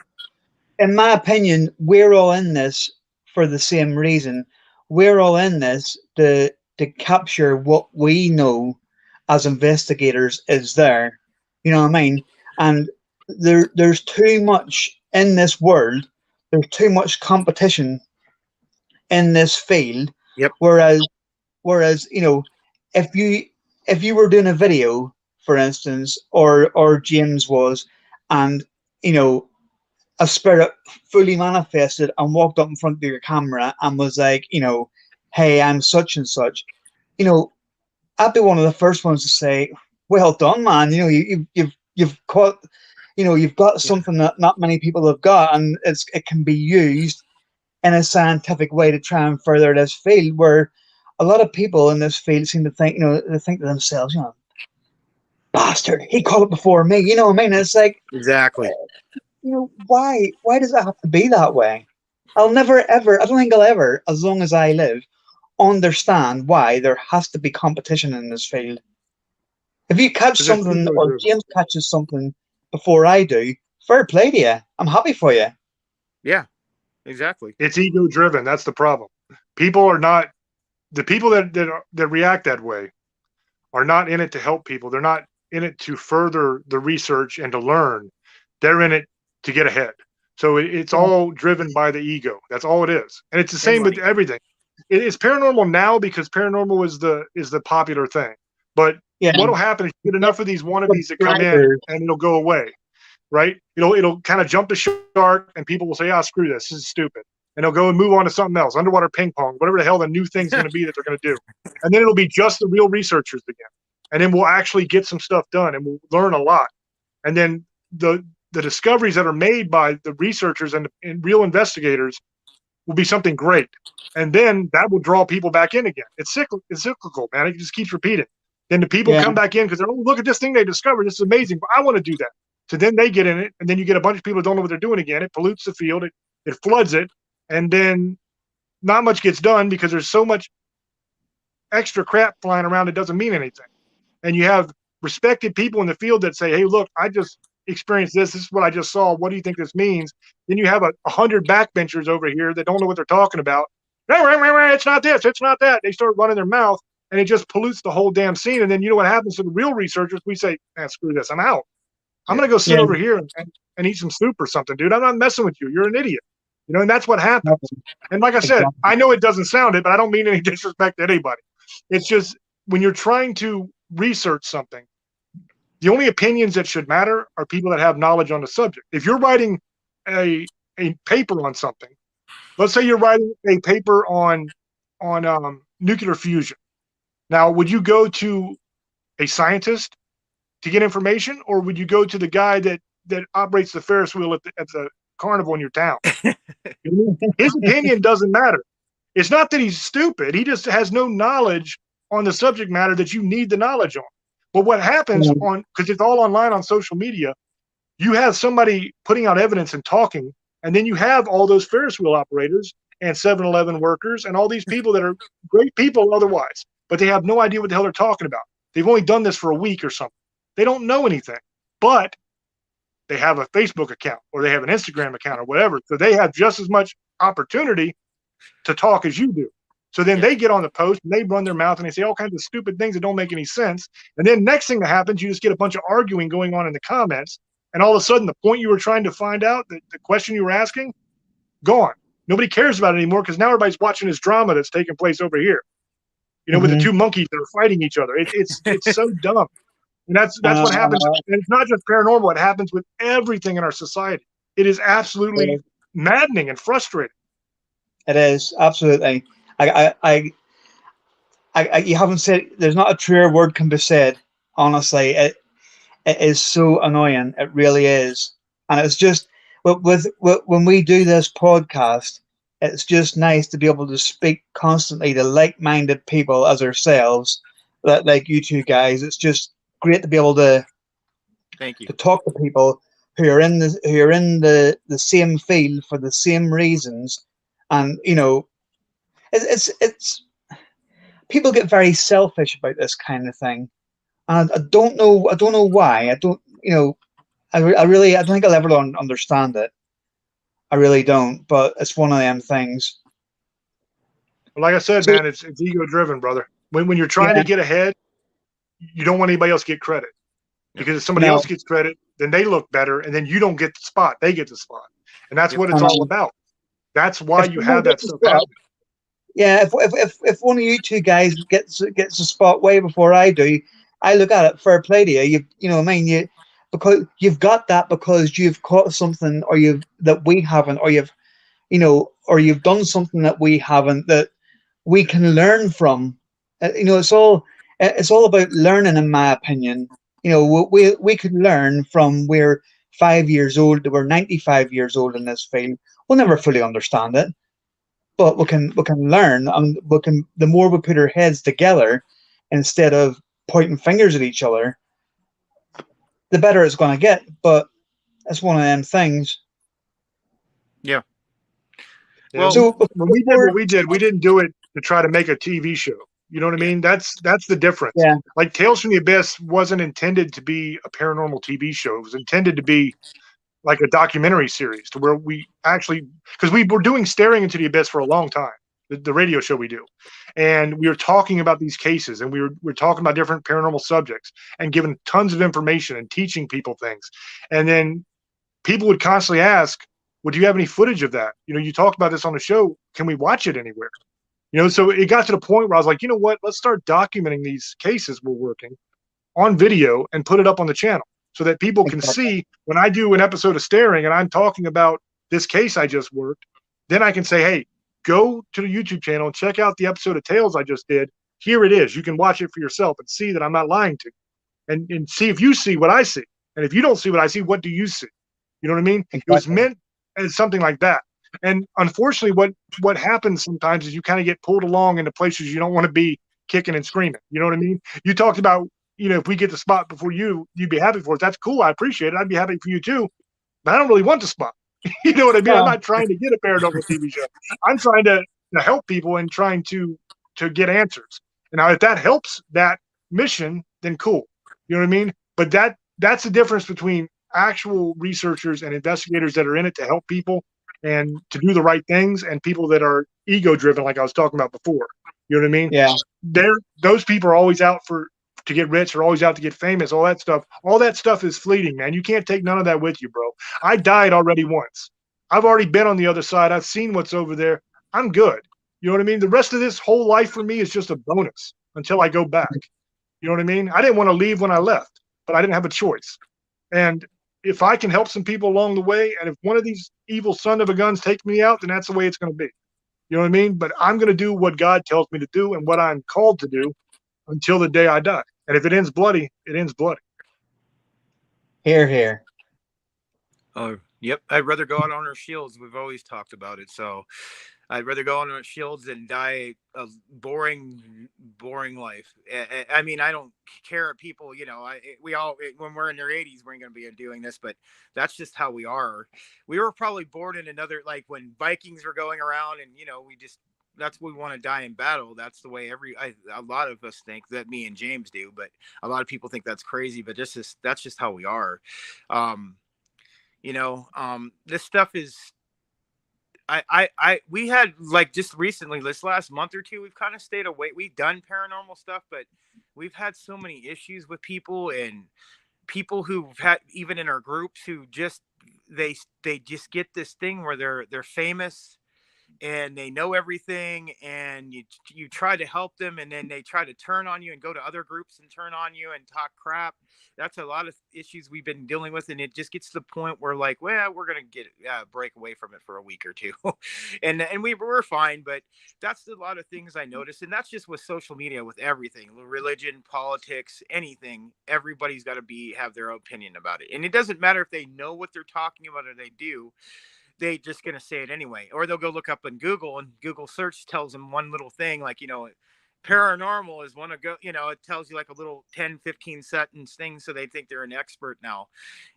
in my opinion, we're all in this for the same reason. We're all in this to capture what we know as investigators is there. You know what I mean? And there's too much in this world. There's too much competition in this field.
Yep.
Whereas, you know, if you were doing a video, for instance, or James was, and, you know, a spirit fully manifested and walked up in front of your camera and was like, you know, hey, I'm such and such, you know, I'd be one of the first ones to say, well done, man. You know, you've caught, you know, you've got something that not many people have got, and it can be used in a scientific way to try and further this field, where a lot of people in this field seem to think, you know, they think to themselves, you know, bastard, he caught it before me. You know what I mean? It's like,
exactly.
You know, why does it have to be that way? I'll never, ever, I don't think I'll ever, as long as I live, understand why there has to be competition in this field. If you catch something, or James catches something before I do, fair play to you. I'm happy for you.
Yeah, exactly.
It's ego driven. That's the problem. People are not, the people that react that way are not in it to help people. They're not in it to further the research and to learn. They're in it to get ahead. So it's all driven by the ego. That's all it is. And it's the same with everything. It's paranormal now because paranormal is the popular thing. But what will happen is you get enough of these wannabes that come in and it'll go away, right? It'll kind of jump the shark and people will say, screw this. This is stupid. And they'll go and move on to something else, underwater ping pong, whatever the hell the new thing's going to be that they're going to do. And then it'll be just the real researchers again. And then we'll actually get some stuff done and we'll learn a lot. And then the discoveries that are made by the researchers and real investigators will be something great. And then that will draw people back in again. It's cyclical, man. It just keeps repeating. Then the people come back in because they're, oh, look at this thing they discovered. This is amazing. But I want to do that. So then they get in it. And then you get a bunch of people who don't know what they're doing again. It pollutes the field. It floods it. And then not much gets done because there's so much extra crap flying around. It doesn't mean anything. And you have respected people in the field that say, hey, look, I just experienced this. This is what I just saw. What do you think this means? Then you have 100 backbenchers over here that don't know what they're talking about. It's not this. It's not that. They start running their mouth, and it just pollutes the whole damn scene. And then you know what happens to the real researchers? We say, screw this. I'm out. I'm going to go sit over here and eat some soup or something, dude. I'm not messing with you. You're an idiot. And that's what happens. And like I said, I know it doesn't sound it, but I don't mean any disrespect to anybody. It's just when you're trying to research something, the only opinions that should matter are people that have knowledge on the subject. If you're writing a paper on something, let's say you're writing a paper on nuclear fusion. Now, would you go to a scientist to get information, or would you go to the guy that operates the Ferris wheel at the carnival in your town? His opinion doesn't matter. It's not that he's stupid. He just has no knowledge on the subject matter that you need the knowledge on. But what happens because it's all online on social media, you have somebody putting out evidence and talking, and then you have all those Ferris wheel operators and 7-Eleven workers and all these people that are great people otherwise, but they have no idea what the hell they're talking about. They've only done this for a week or something. They don't know anything, but they have a Facebook account or they have an Instagram account or whatever. So they have just as much opportunity to talk as you do. So then they get on the post and they run their mouth and they say all kinds of stupid things that don't make any sense. And then next thing that happens, you just get a bunch of arguing going on in the comments. And all of a sudden, the point you were trying to find out, the question you were asking, gone. Nobody cares about it anymore because now everybody's watching this drama that's taking place over here. With the two monkeys that are fighting each other. It's so dumb. And that's what happens. And it's not just paranormal. It happens with everything in our society. It is absolutely maddening and frustrating.
It is absolutely. You haven't said. There's not a truer word can be said. Honestly, it is so annoying. It really is. And it's just when we do this podcast, it's just nice to be able to speak constantly to like-minded people as ourselves, like you two guys. It's just great to be able to to talk to people who are in the same field for the same reasons, and it's people get very selfish about this kind of thing, and I don't know why. I don't think I'll ever understand it. I really don't, but it's one of them things.
Well, like I said, man, it's ego driven, brother. When you're trying to get ahead, you don't want anybody else to get credit, because if somebody else gets credit, then they look better, and then you don't get the spot. They get the spot, and that's what it's all about. That's why you have that stuff happening.
Yeah, if one of you two guys gets a spot way before I do, I look at it, fair play to you. Because you've got that because you've caught something that we haven't, or you've done something that we haven't that we can learn from. It's all about learning, in my opinion. We could learn from we're 5 years old to we're 95 years old in this field. We'll never fully understand it, but we can learn, and the more we put our heads together instead of pointing fingers at each other, the better it's going to get. But it's one of them things.
Yeah.
Well, so when we did what we did, we didn't do it to try to make a TV show. You know what I mean? That's the difference.
Yeah.
Like Tales from the Abyss wasn't intended to be a paranormal TV show. It was intended to be like a documentary series, to where we actually, because we were doing Staring into the Abyss for a long time, the radio show we do. And we were talking about these cases, and we were talking about different paranormal subjects and giving tons of information and teaching people things. And then people would constantly ask, well, do you have any footage of that? You talked about this on the show. Can we watch it anywhere? So it got to the point where I was like, you know what? Let's start documenting these cases we're working on video and put it up on the channel so that people can see when I do an episode of Staring and I'm talking about this case I just worked, then I can say, hey, go to the YouTube channel and check out the episode of Tales I just did. Here it is. You can watch it for yourself and see that I'm not lying to you, and see if you see what I see. And if you don't see what I see, what do you see? You know what I mean? Exactly. It was meant as something like that. And unfortunately, what happens sometimes is you kind of get pulled along into places you don't want to be, kicking and screaming. You know what I mean? You talked about, if we get the spot before you'd be happy for it. That's cool. I appreciate it. I'd be happy for you too. But I don't really want the spot. You know what I mean? Yeah. I'm not trying to get a paranormal TV show. I'm trying to help people and trying to get answers. And now if that helps that mission, then cool. You know what I mean? But that's the difference between actual researchers and investigators that are in it to help people and to do the right things, and people that are ego driven, like I was talking about before. You know what I mean?
Yeah.
Those people are always out to get rich, or always out to get famous, all that stuff. All that stuff is fleeting, man. You can't take none of that with you, bro. I died already once. I've already been on the other side. I've seen what's over there. I'm good. You know what I mean? The rest of this whole life for me is just a bonus until I go back. You know what I mean? I didn't want to leave when I left, but I didn't have a choice. And if I can help some people along the way, and if one of these evil son of a guns take me out, then that's the way it's going to be. You know what I mean? But I'm going to do what God tells me to do and what I'm called to do until the day I die. And if it ends bloody, it ends bloody.
Hear, hear.
Oh, yep. I'd rather go out on our shields. We've always talked about it. So I'd rather go on our shields than die a boring life. I mean, I don't care if people, you know, we all, when we're in their 80s, we're going to be doing this, but that's just how we are. We were probably born in another, like when Vikings were going around, and, you know, that's what we want to die in battle. That's the way a lot of us think, that me and James do, but a lot of people think that's crazy, but that's just how we are. You know, this stuff is, we had, like, just recently, this last month or two, we've kind of stayed away. We've done paranormal stuff, but we've had so many issues with people, and people who've had, even in our groups, who just, they just get this thing where they're famous and they know everything, and you try to help them, and then they try to turn on you and go to other groups and turn on you and talk crap. That's a lot of issues we've been dealing with, and it just gets to the point where, like, well, we're gonna get break away from it for a week or two, and we're fine. But that's a lot of things I noticed, and that's just with social media, with everything, religion, politics, anything. Everybody's got to have their opinion about it, and it doesn't matter if they know what they're talking about or they do. They just going to say it anyway, or they'll go look up in Google, and Google search tells them one little thing, like, you know, paranormal is one of you know, it tells you like a little 10-15 sentence thing, so they think they're an expert now.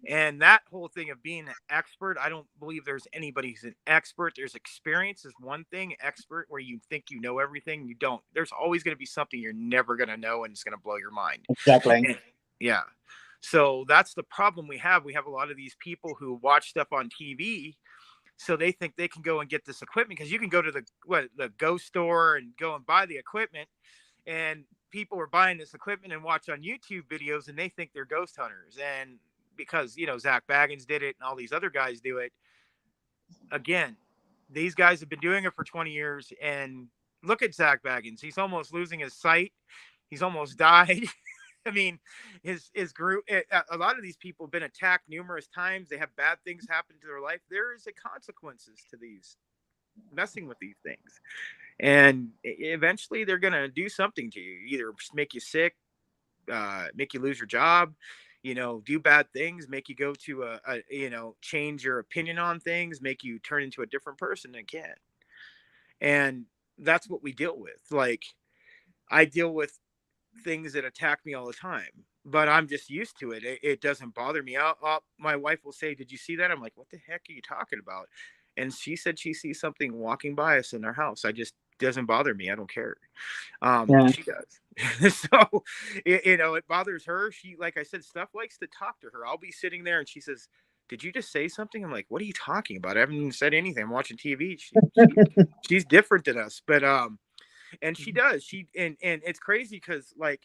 And that whole thing of being an expert, I don't believe there's anybody who's an expert. There's experience is one thing. Expert, where you think you know everything, you don't. There's always going to be something you're never going to know, and it's going to blow your mind.
Exactly.
Yeah. So that's the problem we have. We have a lot of these people who watch stuff on TV, so they think they can go and get this equipment, because you can go to the ghost store and go and buy the equipment, and people are buying this equipment and watch on YouTube videos, and they think they're ghost hunters. And because, you know, Zach Baggins did it and all these other guys do it. Again, these guys have been doing it for 20 years, and look at Zach Baggins. He's almost losing his sight. He's almost died. I mean, his group, a lot of these people have been attacked numerous times. They have bad things happen to their life. There is consequences to these, messing with these things. And eventually they're going to do something to you, either make you sick, make you lose your job, you know, do bad things, make you go to you know, change your opinion on things, make you turn into a different person again. And that's what we deal with. Like, I deal with things that attack me all the time, but I'm just used to it. It doesn't bother me. My wife will say, "Did you see that?" I'm like, "What the heck are you talking about?" And she said she sees something walking by us in our house. Doesn't bother me. I don't care. She does. So, you know, it bothers her. She, like I said, stuff likes to talk to her. I'll be sitting there and she says, "Did you just say something?" I'm like, "What are you talking about? I haven't even said anything. I'm watching TV." She's different than us, but and she does. And it's crazy because, like,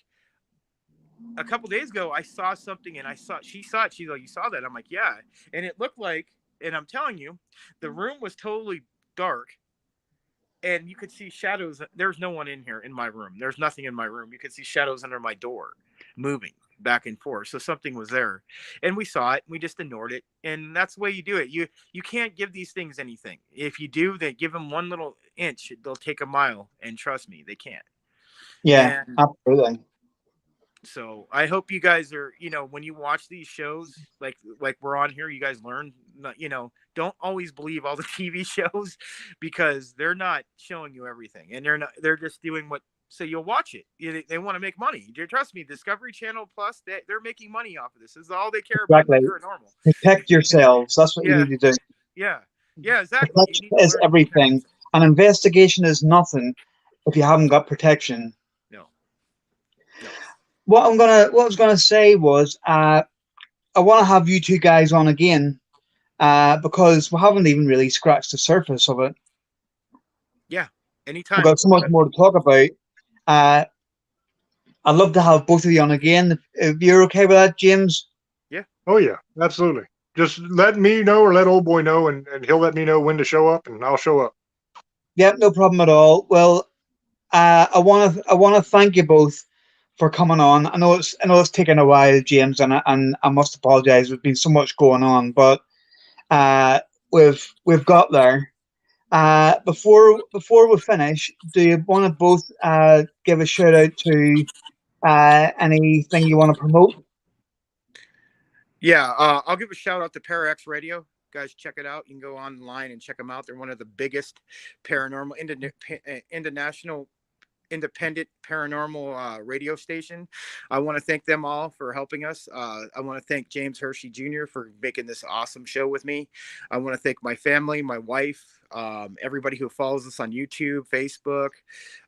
a couple days ago, I saw something, and she saw it. She's like, "You saw that?" I'm like, "Yeah." And it looked like, and I'm telling you, the room was totally dark, and you could see shadows. There's no one in here in my room. There's nothing in my room. You could see shadows under my door moving back and forth. So something was there, and we saw it, and we just ignored it. And that's the way you do it. You can't give these things anything. If you do, they give them one little inch, they'll take a mile. And trust me, they can't.
Yeah, absolutely.
So I hope you guys are, you know, when you watch these shows, like we're on here, you guys learn, you know, don't always believe all the TV shows, because they're not showing you everything, and they're just doing so you'll watch it. They want to make money. Trust me, Discovery Channel Plus, they're making money off of this. This is all they care about. Paranormal.
Protect yourselves. That's what you need to do.
Yeah, exactly.
Protection is everything. An investigation is nothing if you haven't got protection.
No.
What I was gonna say was, to have you two guys on again, because we haven't even really scratched the surface of it.
Yeah, anytime.
We've got so much more to talk about. I'd love to have both of you on again. If you're okay with that, James?
Yeah.
Oh yeah, absolutely. Just let me know or let old boy know, and he'll let me know when to show up, and I'll show up.
Yep, no problem at all. Well, I want to thank you both for coming on. I know it's taken a while, James, and I must apologize. There's been so much going on, but we've got there. Before we finish, do you want to both give a shout out to anything you want to promote?
Yeah, I'll give a shout out to Parax Radio. Guys, check it out. You can go online and check them out. They're one of the biggest paranormal international independent paranormal radio station. I want to thank them all for helping us. I want to thank James Hershey Jr. for making this awesome show with me. I want to thank my family, my wife, everybody who follows us on YouTube, Facebook,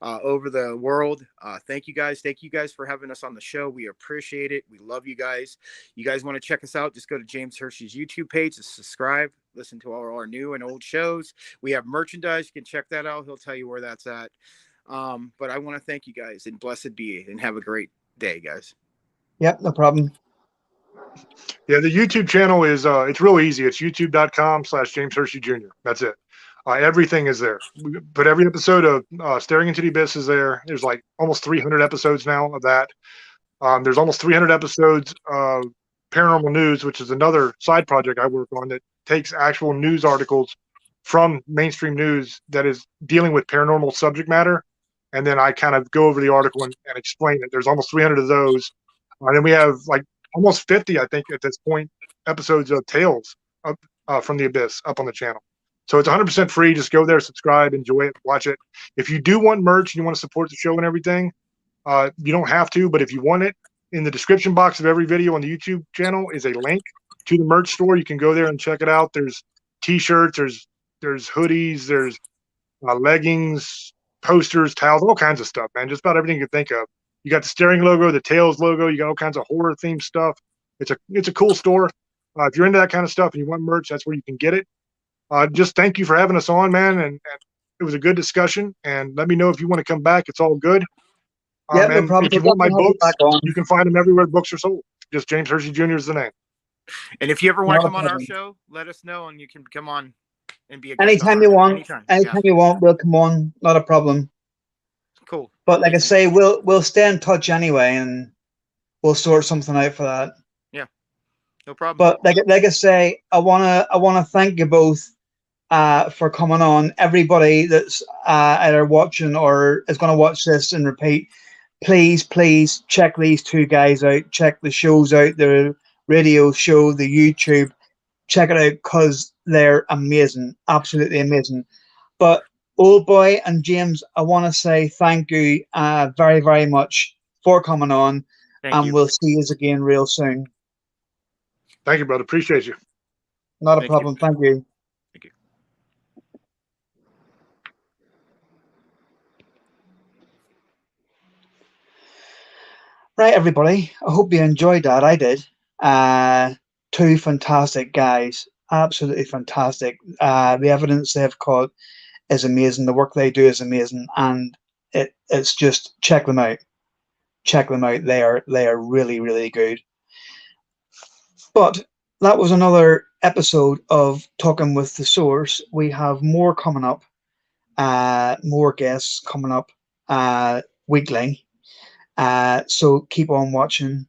over the world. Thank you guys. Thank you guys for having us on the show. We appreciate it. We love you guys. You guys want to check us out, just go to James Hershey's YouTube page to subscribe, listen to all our new and old shows. We have merchandise. You can check that out. He'll tell you where that's at. But I want to thank you guys, and blessed be, and have a great day, guys.
Yep, no problem.
Yeah, the YouTube channel is it's real easy. It's youtube.com/James Hershey Jr. That's it. Everything is there. We put every episode of Staring into the Abyss is there. There's like almost 300 episodes now of that. There's almost 300 episodes of Paranormal News, which is another side project I work on that takes actual news articles from mainstream news that is dealing with paranormal subject matter. And then I kind of go over the article and explain it. There's almost 300 of those. And then we have like almost 50, I think, at this point, episodes of Tales from the Abyss up on the channel. So it's 100% free. Just go there, subscribe, enjoy it, watch it. If you do want merch and you want to support the show and everything, you don't have to. But if you want it, in the description box of every video on the YouTube channel is a link to the merch store. You can go there and check it out. There's T-shirts, there's hoodies, there's leggings, posters, towels, all kinds of stuff, man. Just about everything you can think of. You got the Staring logo, the Tales logo. You got all kinds of horror themed stuff. It's a cool store. If you're into that kind of stuff and you want merch, that's where you can get it. Just thank you for having us on, man. And it was a good discussion. And let me know if you want to come back. It's all good.
Yeah, no problem.
If you want my books, you can find them everywhere books are sold. Just James Hershey Jr. is the name.
And if you ever want to come on our show, let us know, and you can come on and be a guest.
Anytime you want. Anytime you want, we'll come on. Not a problem.
Cool.
But like I say, we'll stay in touch anyway, and we'll sort something out for that.
Yeah, no problem.
But like I say, I wanna thank you both for coming on. Everybody that's either watching or is going to watch this and repeat, please check these two guys out. Check the shows out, the radio show, the YouTube. Check it out because they're amazing, absolutely amazing. But Old Boy and James, I want to say thank you very, very much for coming on. And we'll see you again real soon.
Thank you, brother. Appreciate you.
Not a problem. Thank you.
Thank you.
Right, everybody. I hope you enjoyed that. I did. Two fantastic guys. Absolutely fantastic. The evidence they've caught is amazing. The work they do is amazing. And it's just check them out. Check them out. They are really, really good. But that was another episode of Talking with the Source. We have more coming up. More guests coming up weekly. So keep on watching.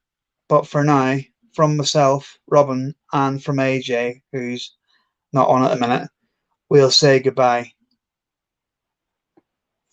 But for now, from myself, Robin, and from AJ, who's not on at the minute, we'll say goodbye.